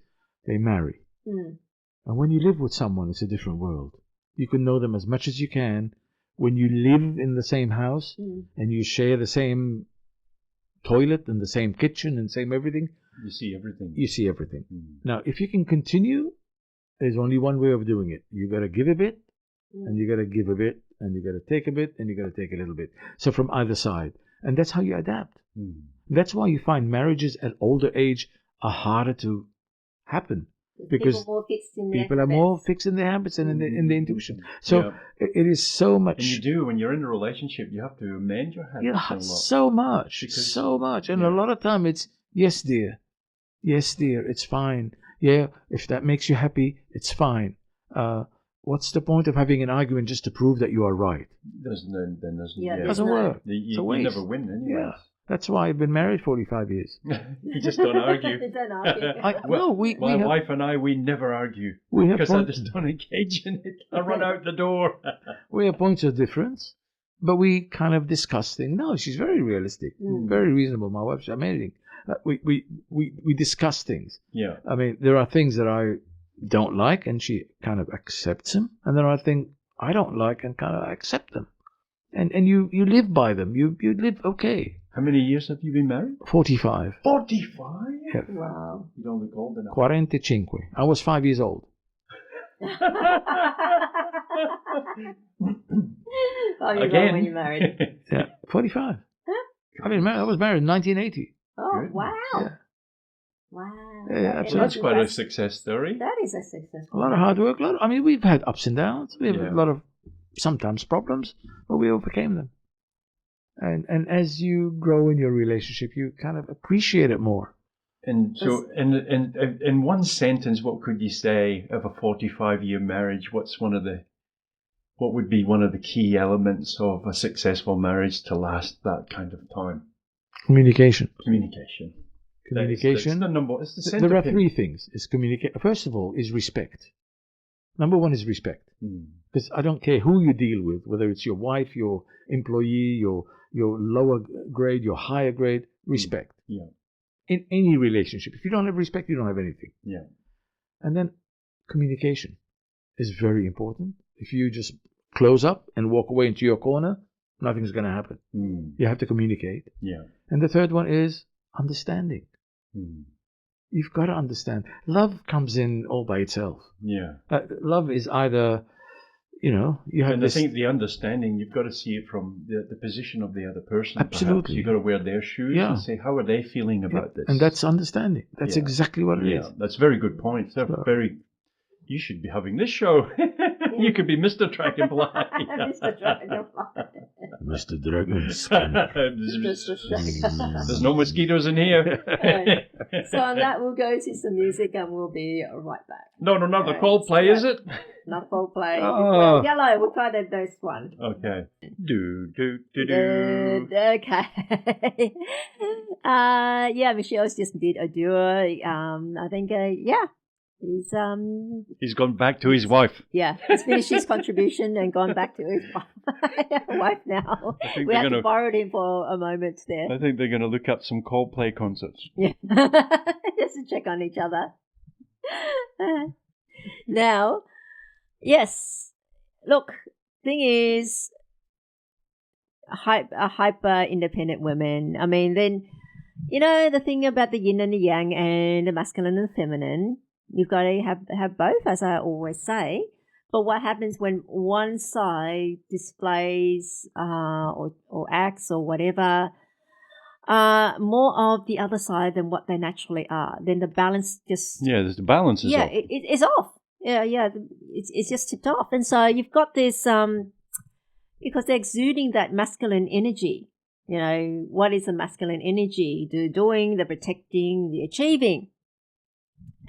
they marry. And when you live with someone, it's a different world. You can know them as much as you can. When you live in the same house and you share the same toilet and the same kitchen and same everything, you see everything. Now, if you can continue, there's only one way of doing it. You got to give a bit, and you got to give a bit, and you got to take a bit, and you got to take a little bit. So from either side. And that's how you adapt. That's why you find marriages at older age are harder to happen. Because people are more fixed in their habits and in their intuition. So it is so much. And you do, when you're in a relationship, you have to amend your habits a lot. So much. And a lot of time it's, yes, dear, it's fine. Yeah, if that makes you happy, it's fine. What's the point of having an argument just to prove that you are right? It doesn't work. You never win anyway. Yeah. That's why I've been married 45 years. You just don't argue. My wife and I, we never argue. Because I just don't engage in it. I run out the door. We have points of difference, but we kind of discuss things. No, she's very realistic, very reasonable. My wife's amazing. We discuss things. Yeah. I mean, there are things that I don't like, and she kind of accepts them, and there are things I don't like and kind of accept them, and you live by them. You live okay. How many years have you been married? 45. 45? Yeah. Wow. You don't look old enough. 45. I was 5 years old. Again. When you married. Yeah, 45. I was married in 1980. Oh, Good. wow. Yeah. Wow. Yeah, absolutely. That's quite a success story. That is a success. A lot of hard work. We've had ups and downs. We have Yeah. a lot of sometimes problems, but we overcame them. And as you grow in your relationship, you kind of appreciate it more. And so, in one sentence, what could you say of a 45-year marriage? What would be one of the key elements of a successful marriage to last that kind of time? Communication. Communication. Communication. It's the There are centerpin. 3 things. It's communicate. First of all, is respect. Number 1 is respect. Because I don't care who you deal with, whether it's your wife, your employee, your lower grade, your higher grade, respect. Yeah. In any relationship. If you don't have respect, you don't have anything. Yeah. And then communication is very important. If you just close up and walk away into your corner, nothing's going to happen. You have to communicate. Yeah. And the third one is understanding. You've got to understand. Love comes in all by itself. Yeah. Love is either, you have And this. I think the understanding, you've got to see it from the position of the other person. Absolutely. Perhaps. You've got to wear their shoes and say, how are they feeling about this? And that's understanding. That's exactly what it is. Yeah, that's very good points. They're you should be having this show. You could be Mr. Dragonfly. Mr. Dragonfly. Mr. Dragon's. There's no mosquitoes in here. So on that, we'll go to some music and we'll be right back. No, not the Coldplay, is it? Not Coldplay. Oh. Yellow, we'll try the first one. Okay. Do. Okay. Michel's just did a duo. I think, He's gone back to his wife. Yeah, he's finished his contribution and gone back to his wife now. We have to borrow him for a moment there. I think they're going to look up some Coldplay concerts. Yeah, just to check on each other. Now, yes, look, thing is, hyper independent women. I mean, then, the thing about the yin and the yang and the masculine and the feminine, you've got to have both, as I always say. But what happens when one side displays or acts or whatever more of the other side than what they naturally are, then the balance just... Yeah, the balance is off. It's off. Yeah, it's just tipped off. And so you've got this, because they're exuding that masculine energy. What is the masculine energy? The doing, the protecting, the achieving.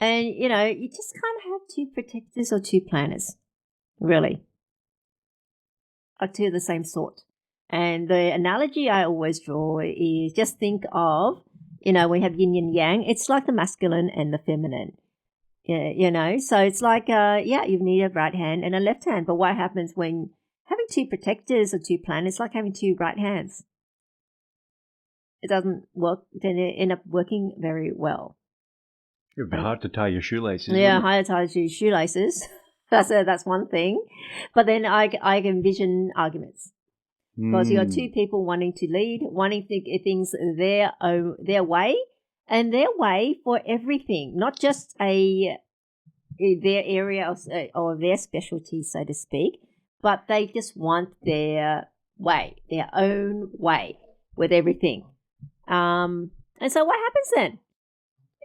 And, you just can't have 2 protectors or 2 planners, really, or 2 of the same sort. And the analogy I always draw is just think of, we have yin and yang. It's like the masculine and the feminine, So it's like, you need a right hand and a left hand. But what happens when having 2 protectors or 2 planners? It's like having 2 right hands. It doesn't work. Then it end up working very well. It would be hard to tie your shoelaces. Yeah, hard to tie your shoelaces. That's one thing. But then I envision arguments. Because you got 2 people wanting to lead, wanting things their way, and their way for everything, not just their area or their specialty, so to speak, but they just want their way, their own way with everything. And so what happens then?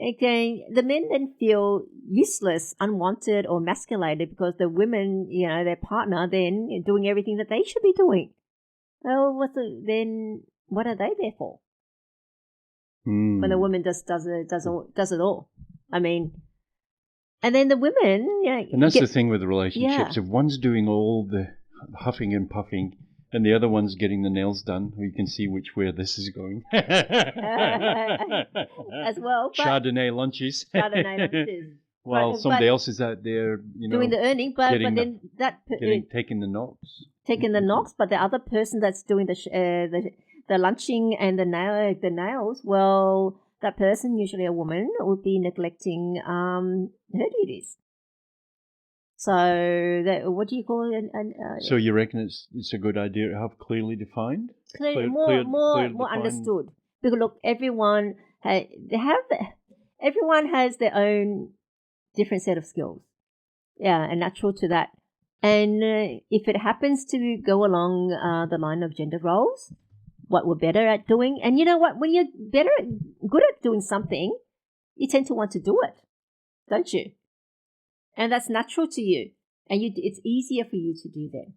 Again, the men then feel useless, unwanted, or emasculated because the women, their partner, then doing everything that they should be doing. Oh, then what are they there for? When the woman just does it all. I mean, and then the women, and that's the thing with the relationships. If one's doing all the huffing and puffing, and the other one's getting the nails done, we can see which way this is going. As well. Chardonnay lunches. Chardonnay lunches. Well, But- somebody but else is out there, doing the earning, but getting then that taking the knocks. taking the knocks, but the other person that's doing the lunching and the nails, well, that person, usually a woman, would be neglecting her duties. So what do you call it? So you reckon it's a good idea to have clearly defined? More defined. understood. Because look, everyone everyone has their own different set of skills. Yeah, and natural to that. And if it happens to go along the line of gender roles, what we're better at doing, and you know what, when you're good at doing something, you tend to want to do it, don't you? And that's natural to you, and it's easier for you to do that.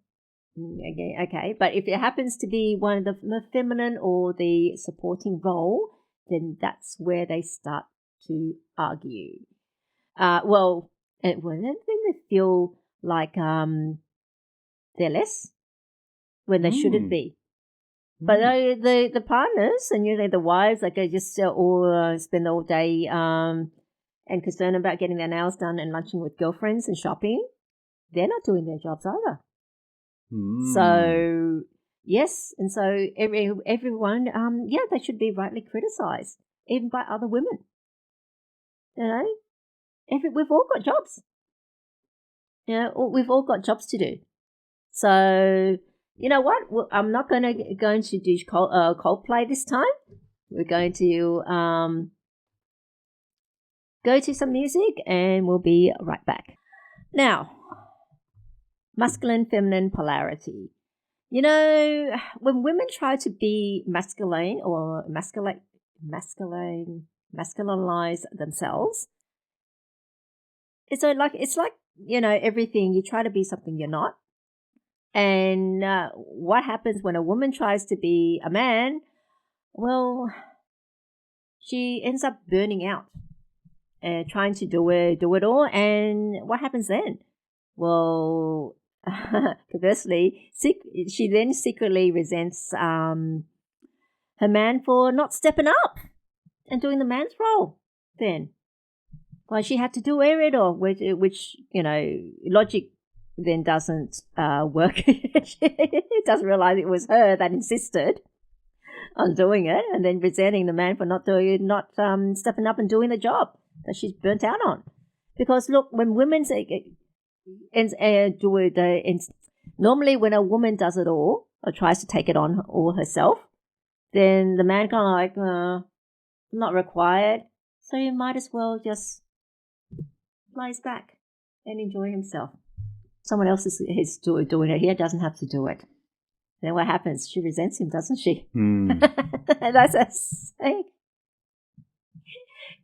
Okay. But if it happens to be one of the feminine or the supporting role, then that's where they start to argue. Well, then they feel like they're less when they shouldn't be. But the partners and the wives, like they just all spend all day and concerned about getting their nails done and lunching with girlfriends and shopping. They're not doing their jobs either. So yes, and so everyone, they should be rightly criticised, even by other women. You know, we've all got jobs. We've all got jobs to do. So you know what? Well, I'm not going to do Coldplay this time. We're going to go to some music, and we'll be right back. Now, masculine, feminine polarity. You know, when women try to be masculine or masculinize themselves, it's like everything. You try to be something you're not. And what happens when a woman tries to be a man? Well, she ends up burning out and trying to do it all. And what happens then? Well, conversely, she then secretly resents her man for not stepping up and doing the man's role. Then, well, she had to do it all, which logic then doesn't work. It doesn't realize it was her that insisted on doing it, and then resenting the man for not stepping up and doing the job that she's burnt out on. Because look, when women normally when a woman does it all or tries to take it on all herself, then the man kind of like, not required, so you might as well just lies back and enjoy himself. Someone else is doing it. He doesn't have to do it. Then what happens? She resents him, doesn't she? That's a saying.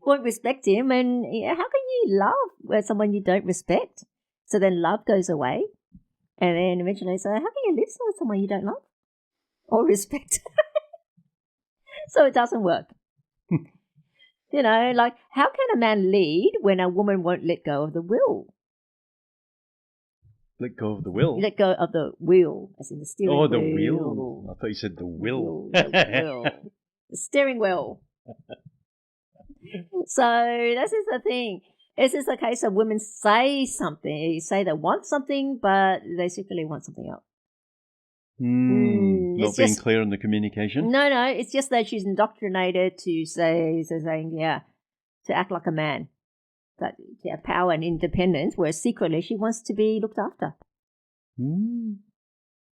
Won't respect him, and how can you love someone you don't respect? So then love goes away, and then eventually, so how can you live with someone you don't love or respect? So it doesn't work. Like how can a man lead when a woman won't let go of the will? Let go of the will? Let go of the wheel, as in the steering wheel. Oh, the wheel. I thought you said the will. The steering wheel. So this is the thing. This is the case of women say something, say they want something, but they secretly want something else. Not being clear on the communication? No, it's just that she's indoctrinated to to act like a man, that to have power and independence, whereas secretly she wants to be looked after.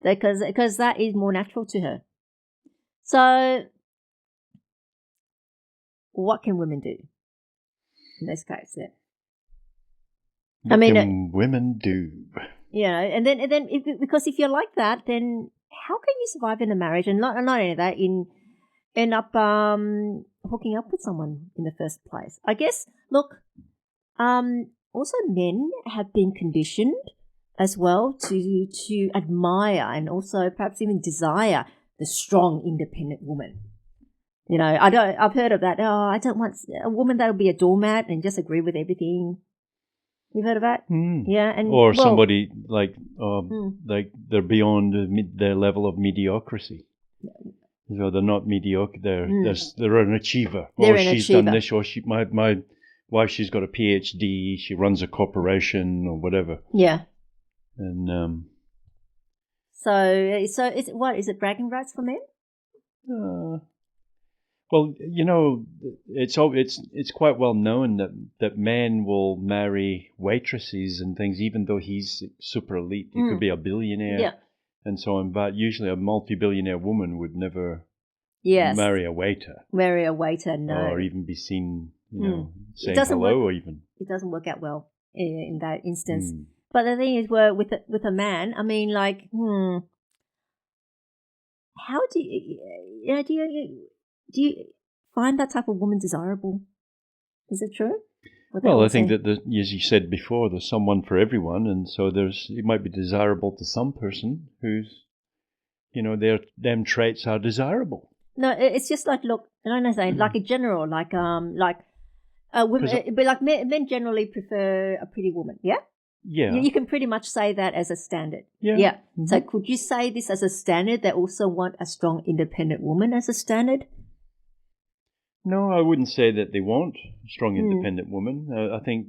Because that is more natural to her. So what can women do in this case? Yeah. What can women do? Yeah, and then because if you're like that, then how can you survive in a marriage and not only that, end up hooking up with someone in the first place? I guess. Look, also men have been conditioned as well to admire and also perhaps even desire the strong, independent woman. I've heard of that. Oh, I don't want a woman that'll be a doormat and just agree with everything. You've heard of that? Yeah, somebody like they're beyond their level of mediocrity. So they're not mediocre. They're an achiever. They're she's achiever. Done this, or my wife, she's got a PhD, she runs a corporation or whatever. Yeah. And So is it bragging rights for men? well, you know, it's quite well known that men will marry waitresses and things, even though he's super elite. He could be a billionaire, Yeah. and so on. But usually, a multi-billionaire woman would never Yes. marry a waiter, no. or even be seen, saying doesn't hello, work. or even. It doesn't work out well in that instance. Mm. But the thing is, with a man, I mean, like, how do you find that type of woman desirable? Is it true? Well, I think that, as you said before, there's someone for everyone, and so it might be desirable to some person who's, them traits are desirable. No, it's just like, look, I don't know, saying like in general, like women, but like men generally prefer a pretty woman, yeah. Yeah. You can pretty much say that as a standard. Yeah. Yeah. Mm-hmm. So could you say this as a standard? They also want a strong, independent woman as a standard? No, I wouldn't say that they want a strong, independent woman. I think,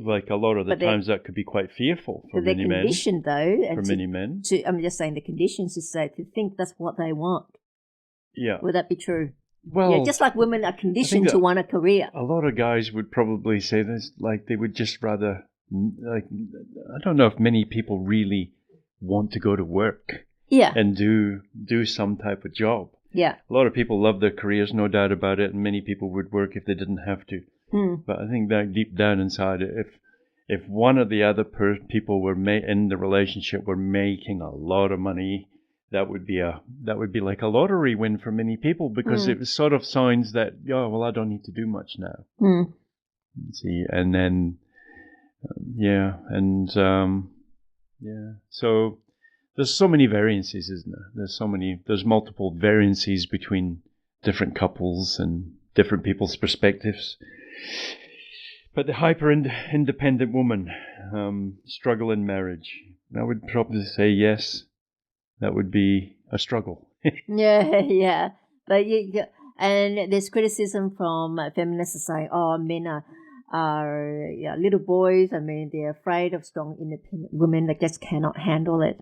like a lot of the times, that could be quite fearful for many men. They're conditioned, though. For many men. I'm just saying the conditions to think that's what they want. Yeah. Would that be true? Well, yeah, just like women are conditioned to want a career. A lot of guys would probably say this, like they would just rather, like, I don't know if many people really want to go to work. Yeah. And do some type of job. Yeah. A lot of people love their careers, no doubt about it, and many people would work if they didn't have to. But I think that deep down inside, if one of the other people were in the relationship were making a lot of money, that would be like a lottery win for many people, because it sort of sounds that, I don't need to do much now. See, and then so there's so many variances, isn't there? There's multiple variances between different couples and different people's perspectives. But the hyper-independent woman, struggle in marriage, I would probably say yes, that would be a struggle. Yeah. But and there's criticism from feminists saying, men are little boys. I mean, they're afraid of strong, independent women that just cannot handle it.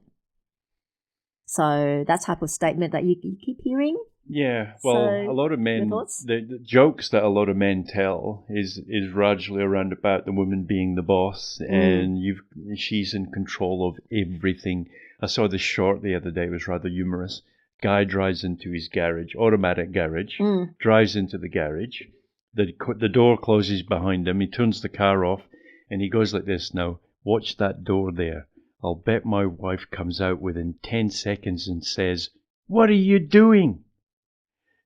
So that type of statement that you keep hearing. Yeah, well, a lot of men, the jokes that a lot of men tell is largely around about the woman being the boss, and she's in control of everything. I saw this short the other day, it was rather humorous. Guy drives into his garage, automatic garage, drives into the garage, the door closes behind him, he turns the car off, and he goes like this, now, watch that door there. I'll bet my wife comes out within 10 seconds and says, "What are you doing?"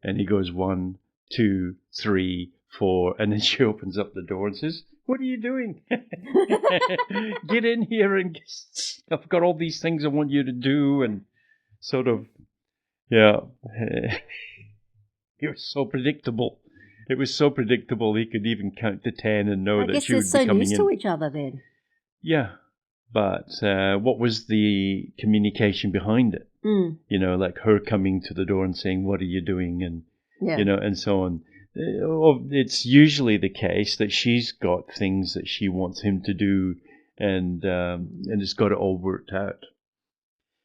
And he goes 1, 2, 3, 4, and then she opens up the door and says, "What are you doing? Get in here and I've got all these things I want you to do." And sort of, it was so predictable. It was so predictable he could even count to 10 and know that she would be coming in. I guess they're so used to each other then. Yeah. But what was the communication behind it? Like her coming to the door and saying, "What are you doing?" And, and so on. It's usually the case that she's got things that she wants him to do, and it's got it all worked out.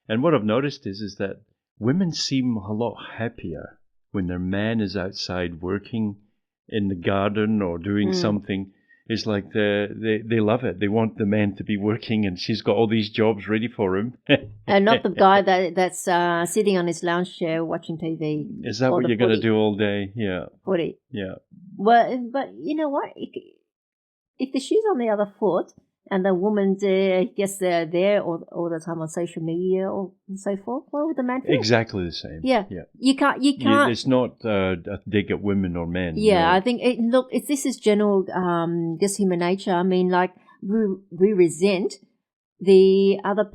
And what I've noticed is that women seem a lot happier when their man is outside working in the garden or doing something. It's like they love it. They want the man to be working, and she's got all these jobs ready for him. And not the guy that's sitting on his lounge chair watching TV. Is that what you're going to do all day? Yeah. Footy. Yeah. Well, but you know what? If the shoe's on the other foot, and the woman's they're there all the time on social media or and so forth, what would the man feel? Exactly the same. Yeah. You can't. It's not a dig at women or men. Yeah, no. I think this is general, just human nature. I mean, like we resent the other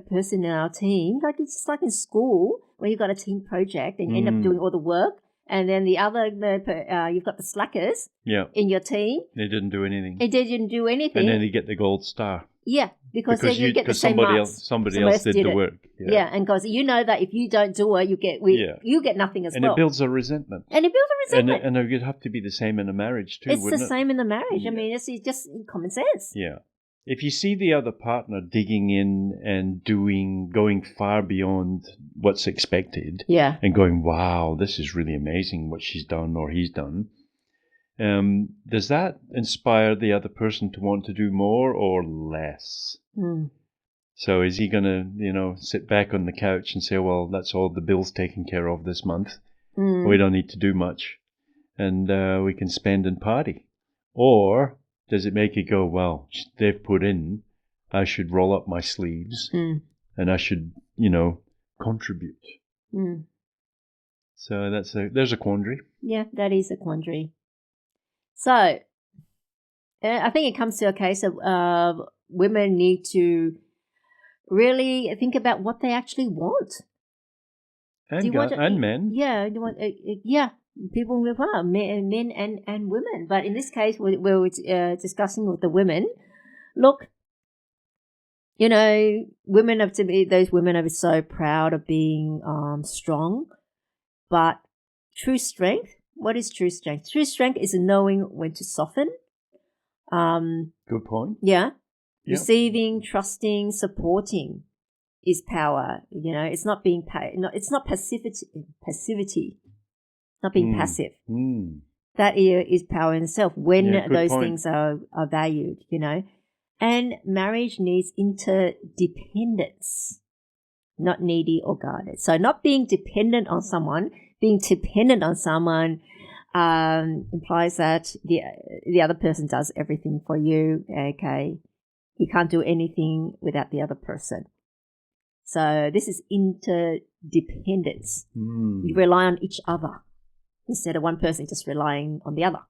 person in our team. Like it's just like in school when you've got a team project and you end up doing all the work. And then the other, you've got the slackers in your team. They didn't do anything. They didn't do anything. And then they get the gold star. Yeah, because then you get the same somebody marks. somebody else did the it. work. Yeah, and because you know that if you don't do it, you get nothing as and well. it builds a resentment. And it builds a resentment. And it'd have to be the same in a marriage too, It's the wouldn't it? same in the marriage. Yeah. I mean, it's just common sense. Yeah. If you see the other partner digging in and going far beyond what's expected, Yeah. and going, wow, this is really amazing what she's done or he's done, does that inspire the other person to want to do more or less? Mm. So is he going to, sit back on the couch and say, well, that's all the bills taken care of this month. Mm. We don't need to do much. And we can spend and party. Or does it make you go, well, they've put in, I should roll up my sleeves and I should, contribute. Mm. So there's a quandary. Yeah, that is a quandary. So I think it comes to a case of women need to really think about what they actually want. And men. Yeah, you want people with men and women. But in this case, we're discussing with the women. Look, women have to be. Those women are so proud of being strong, but true strength. What is true strength? True strength is knowing when to soften. Good point. Yeah. Yep. Receiving, trusting, supporting is power. It's not being it's not passivity. Not being passive. Mm. That is power in itself when those point. things are valued, And marriage needs interdependence, not needy or guarded. So not being dependent on someone, being dependent on someone implies that the other person does everything for you. Okay. You can't do anything without the other person. So this is interdependence. Mm. You rely on each other instead of one person just relying on the other.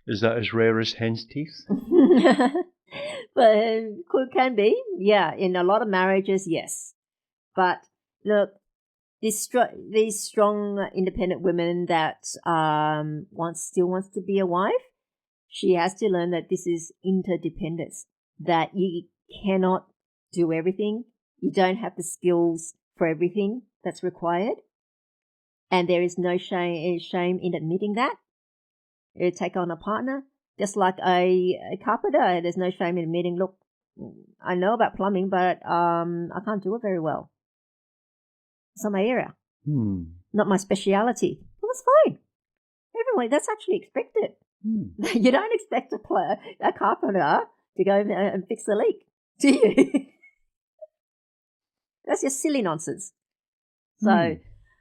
Is that as rare as hen's teeth? But can be. Yeah, in a lot of marriages, yes. But look, these strong, independent women that still wants to be a wife, she has to learn that this is interdependence, that you cannot do everything. You don't have the skills for everything that's required. And there is no shame in admitting that. You take on a partner, just like a carpenter. There's no shame in admitting, look, I know about plumbing, but I can't do it very well. It's not my area. Not my speciality. Well, that's fine. Everyone, that's actually expected. You don't expect a carpenter to go and fix the leak, do you? That's just silly nonsense. So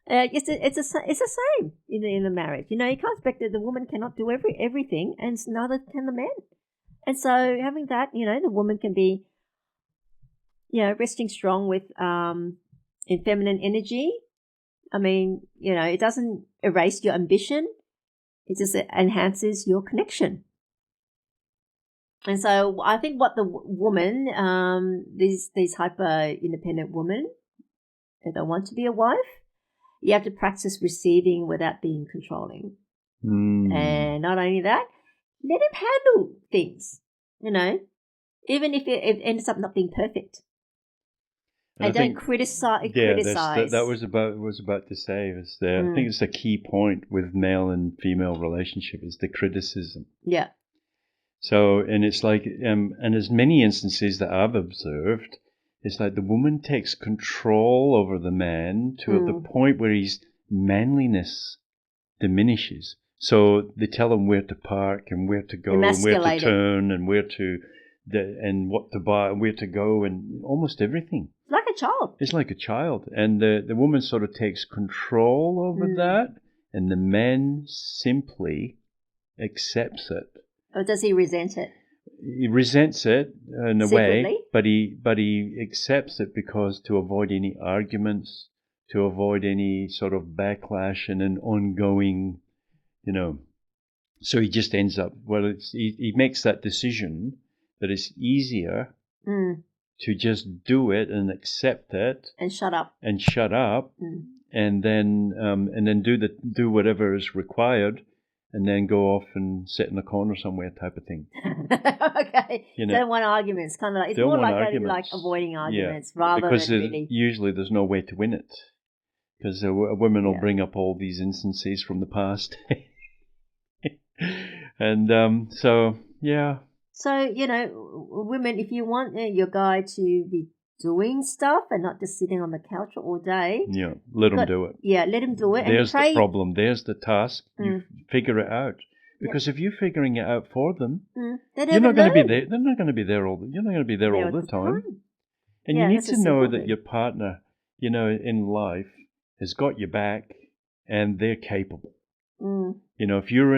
it's the same in the marriage. You can't expect that the woman cannot do everything, and neither can the man. And so having that, the woman can be, resting strong with in feminine energy. I mean, it doesn't erase your ambition. It just enhances your connection. And so I think what the woman, these hyper-independent women, if they want to be a wife, you have to practice receiving without being controlling. And not only that, let him handle things, even if it ends up not being perfect. And don't criticize. That was about to say. I think it's a key point with male and female relationship is the criticism. Yeah. So, and it's like, and as many instances that I've observed, it's like the woman takes control over the man to the point where his manliness diminishes. So they tell him where to park and where to go and where to turn and and what to buy and where to go and almost everything. Like a child. It's like a child. And the woman sort of takes control over that, and the man simply accepts it. Or does he resent it? He resents it in a Secretly? way, but he accepts it because to avoid any arguments, to avoid any sort of backlash and an ongoing, so he just ends up, he makes that decision that it's easier to just do it and accept it and shut up and then do whatever is required and then go off and sit in a corner somewhere type of thing. Okay. You know, Don't want arguments. Kind of like, it's don't more want like arguments. avoiding Yeah, arguments rather because than really. usually there's no way to win it. Because a woman will Yeah. bring up all these instances from the past. And so, yeah. So, women, if you want your guy to be doing stuff and not just sitting on the couch all day. Yeah, let them do it. Yeah, let him do it. There's and pray. the problem. There's the task. You figure it out. Because if you're figuring it out for them, you're not going to be there. They're not going to be there you're not going to be there all the time. And you need to know that your partner, in life has got your back and they're capable. If you're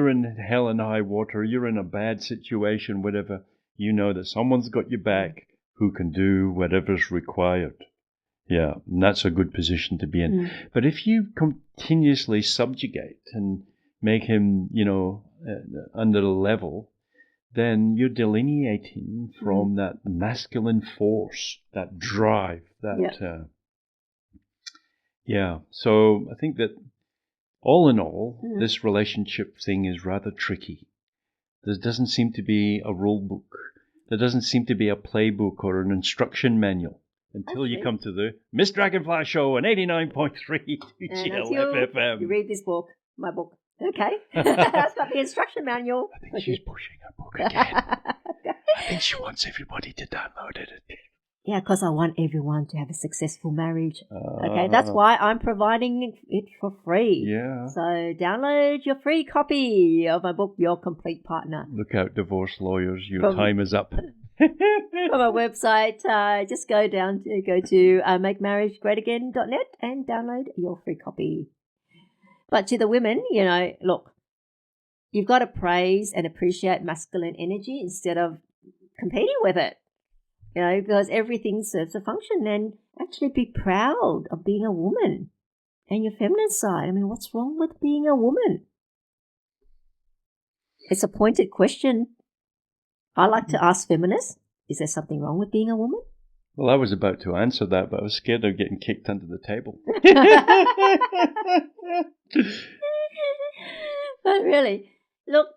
in hell and high water, you're in a bad situation, whatever, you know that someone's got your back who can do whatever's required. Yeah, and that's a good position to be in. But if you continuously subjugate and make him, under the level, then you're delineating from that masculine force, that drive, that, So I think that all in all, this relationship thing is rather tricky. There doesn't seem to be a rule book. There doesn't seem to be a playbook or an instruction manual until you come to the Miss Dragonfly Show on 89.3 GLFFM. You read this book, my book. Okay. That's got the instruction manual. I think she's pushing her book again. I think she wants everybody to download it. Yeah, because I want everyone to have a successful marriage. Okay, that's why I'm providing it for free. Yeah. So download your free copy of my book, Your Complete Partner. Look out, divorce lawyers, your time is up. From our website, just go to makemarriagegreatagain.net and download your free copy. But to the women, look, you've got to praise and appreciate masculine energy instead of competing with it. Because everything serves a function, and actually be proud of being a woman and your feminine side. I mean, what's wrong with being a woman? It's a pointed question. I like to ask feminists, is there something wrong with being a woman? Well, I was about to answer that, but I was scared of getting kicked under the table. But really, look,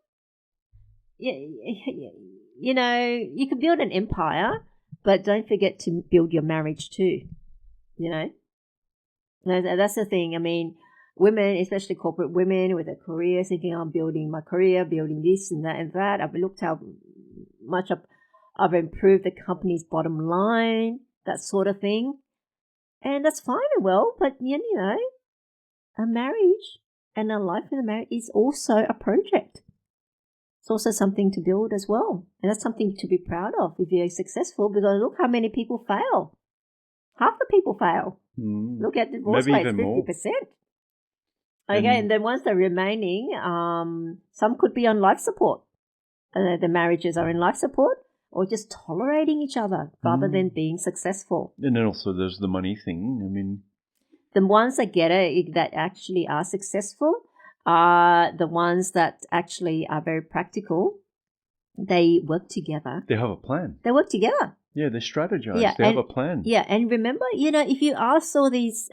you can build an empire, but don't forget to build your marriage too, That's the thing. I mean, women, especially corporate women with a career, thinking I'm building my career, building this and that and that. I've looked how much I've improved the company's bottom line, that sort of thing. And that's fine and well, but, a marriage and a life in a marriage is also a project. It's also something to build as well. And that's something to be proud of if you're successful, because look how many people fail. Half the people fail. Look at divorce rates, 50%. Okay, and then once they're remaining, some could be on life support. The marriages are in life support or just tolerating each other rather than being successful. And then also there's the money thing. I mean, the ones that get it, that actually are successful, are the ones that actually are very practical. They work together. They have a plan. They work together. Yeah, they strategize. Yeah, they have a plan. Yeah, and remember, if you ask all these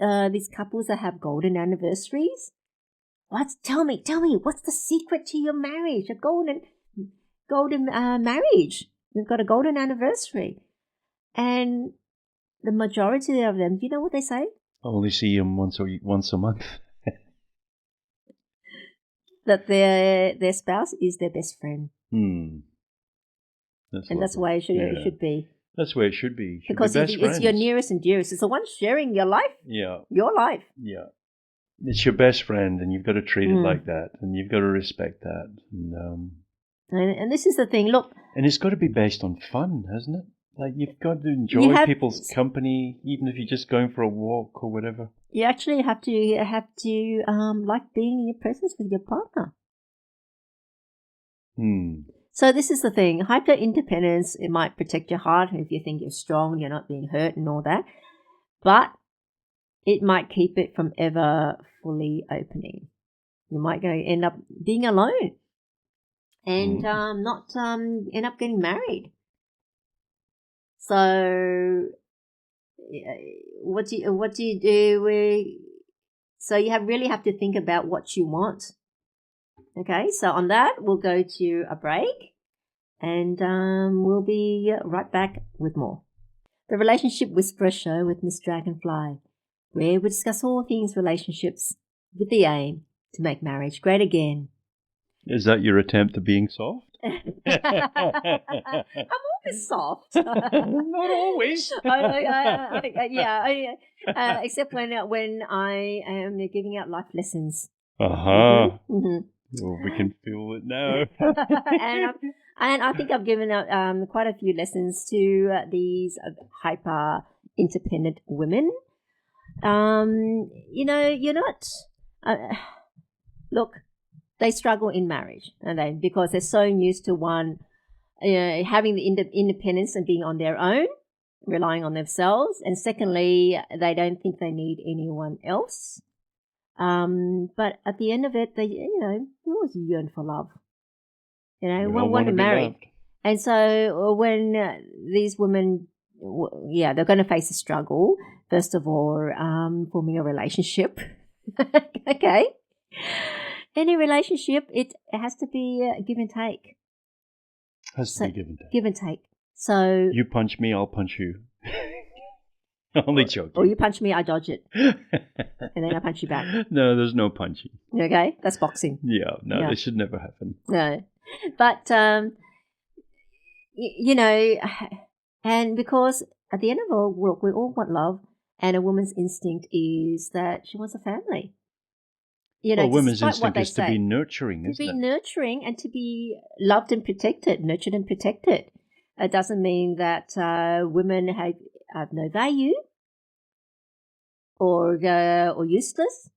couples that have golden anniversaries, tell me, what's the secret to your marriage? A golden marriage. You've got a golden anniversary, and the majority of them, do you know what they say? I only see them once a month. That their spouse is their best friend. That's the way it should be. That's the way it should be. Because it's your nearest and dearest. It's the one sharing your life. Yeah. Your life. Yeah. It's your best friend, and you've got to treat it like that, and you've got to respect that. And this is the thing. Look. And it's got to be based on fun, hasn't it? Like, you've got to enjoy people's company, even if you're just going for a walk or whatever. You actually have to like being in your presence with your partner. So this is the thing. Hyper-independence, it might protect your heart if you think you're strong, you're not being hurt and all that. But it might keep it from ever fully opening. You might end up being alone and not end up getting married. So what do you do? So you really have to think about what you want. Okay, so on that, we'll go to a break and we'll be right back with more. The Relationship Whisperer Show with Miss Dragonfly, where we discuss all things relationships with the aim to make marriage great again. Is that your attempt at being soft? I'm always soft. Not always. Except when I am giving out life lessons. Uh-huh. Mm-hmm. Oh, we can feel it now. and I think I've given out quite a few lessons to these hyper independent women. You're not. Look, they struggle in marriage, and because they're so used to one, having the independence and being on their own, relying on themselves, and secondly, they don't think they need anyone else. But at the end of it, they always yearn for love. We We all want to be marry, loved. and so when these women, they're going to face a struggle. First of all, forming a relationship. Okay. Any relationship, it has to be give and take. Has to be given to. Give and take. So You punch me, I'll punch you. Only joking. or you punch me, I dodge it, and then I punch you back. No, there's no punching. Okay, that's boxing. Yeah, no, Yeah. this should never happen. No, but and because at the end of all, we all want love, and a woman's instinct is that she wants a family. Well, women's despite what instinct they is to be say. nurturing, To isn't be it? nurturing and to be loved and protected, nurtured and protected. It doesn't mean that women have no value or useless.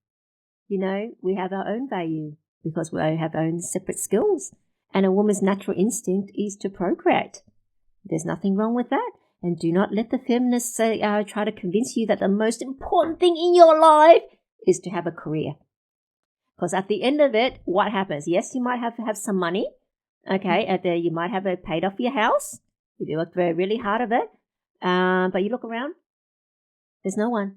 We have our own value because we have our own separate skills. And a woman's natural instinct is to procreate. There's nothing wrong with that. And do not let the feminists try to convince you that the most important thing in your life is to have a career. Because at the end of it, what happens? Yes, you might have some money, okay, and you might have paid off your house. You work really hard of it, but you look around, there's no one.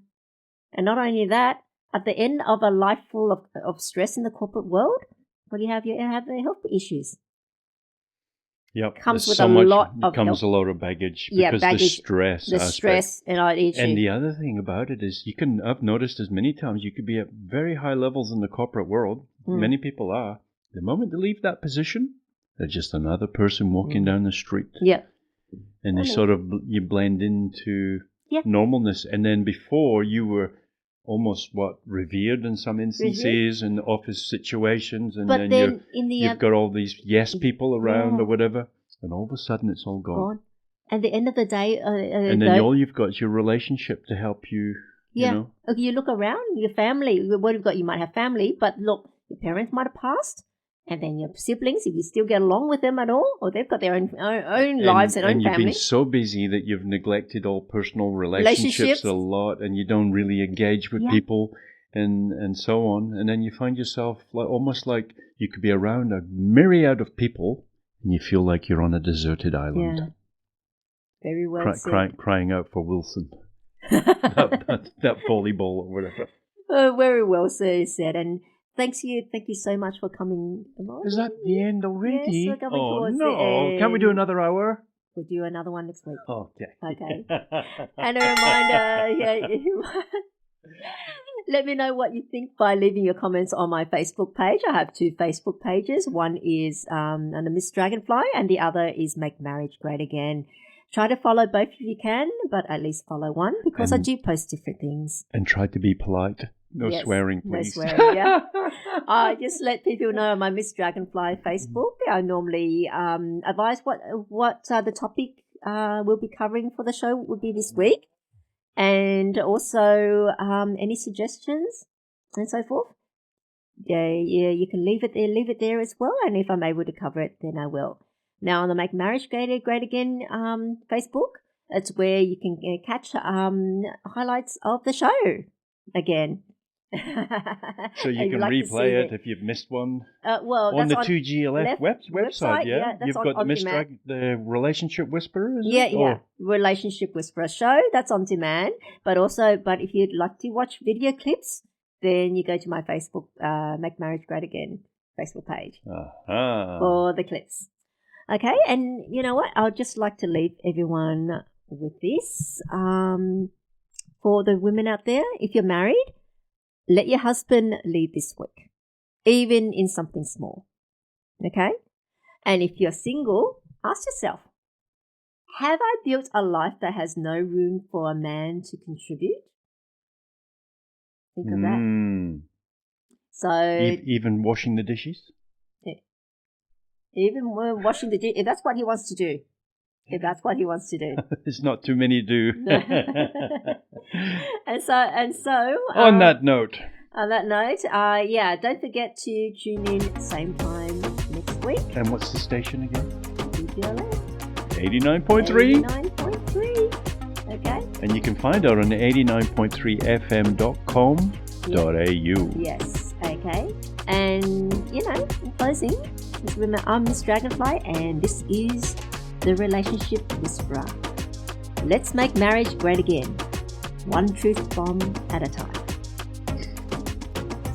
And not only that, at the end of a life full of stress in the corporate world, what do you have? You have the health issues. Yep. Comes there's with a lot of comes health. a lot of baggage Yeah, because baggage, the stress The aspect. stress and all issue. And the other thing about it is I've noticed as many times you could be at very high levels in the corporate world. Many people are. The moment they leave that position, they're just another person walking down the street. Yeah. And they sort of, you blend into Yeah. normalness. And then before you were almost revered in some instances in office situations. And But then in the you've got all these yes people around Yeah. or whatever. And all of a sudden it's all gone. At the end of the day, And then all you've got is your relationship to help you, yeah. you know. Okay, you look around, your family, what you've got, you might have family, but look, your parents might have passed, and then your siblings, if you still get along with them at all, or they've got their own lives and own And you've family. been so busy that you've neglected all personal relationships a lot, and you don't really engage with people and so on. And then you find yourself almost like you could be around a myriad of people, and you feel like you're on a deserted island. Yeah. Very well said. Crying out for Wilson. that volleyball or whatever. Very well said. And thank you so much for coming along. Is that the end already? Yes, we're coming oh towards the no! end. Can we do another hour? We'll do another one next week. Okay. Okay. And a reminder, let me know what you think by leaving your comments on my Facebook page. I have 2 Facebook pages. One is under Miss Dragonfly, and the other is Make Marriage Great Again. Try to follow both if you can, but at least follow one because I do post different things. And try to be polite. No swearing, please. No swearing, yeah. I just let people know on my Miss Dragonfly Facebook. I normally advise what the topic we'll be covering for the show would be this week. And also any suggestions and so forth. Yeah, you can leave it there as well. And if I'm able to cover it, then I will. Now on the Make Marriage Great Again Facebook, that's where you can catch highlights of the show again. So you can replay it if you've missed one. Well, on that's the 2GLF website, yeah. That's You've got the Relationship Whisperer, is it? Yeah. Relationship Whisperer show. That's on demand. But if you'd like to watch video clips, then you go to my Facebook, Make Marriage Great Again Facebook page Uh-huh. for the clips. Okay, and you know what? I'd just like to leave everyone with this. For the women out there, if you're married, let your husband lead this week, even in something small. Okay? And if you're single, ask yourself, have I built a life that has no room for a man to contribute? Think of that. Mm. So Even washing the dishes? even when washing the dish, if that's what he wants to do. If that's what he wants to do. There's not too many do. And so On that note. On that note, yeah, don't forget to tune in same time next week. And what's the station again? TGLF 89.3. 89.3. Okay. And you can find out on 89.3fm.com.au. Yes. Okay. And you know, in closing, just remember, I'm Miss Dragonfly, and this is the Relationship Whisperer. Let's make marriage great again, one truth bomb at a time.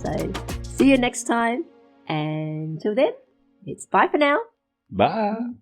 So, see you next time. And until then, it's bye for now. Bye.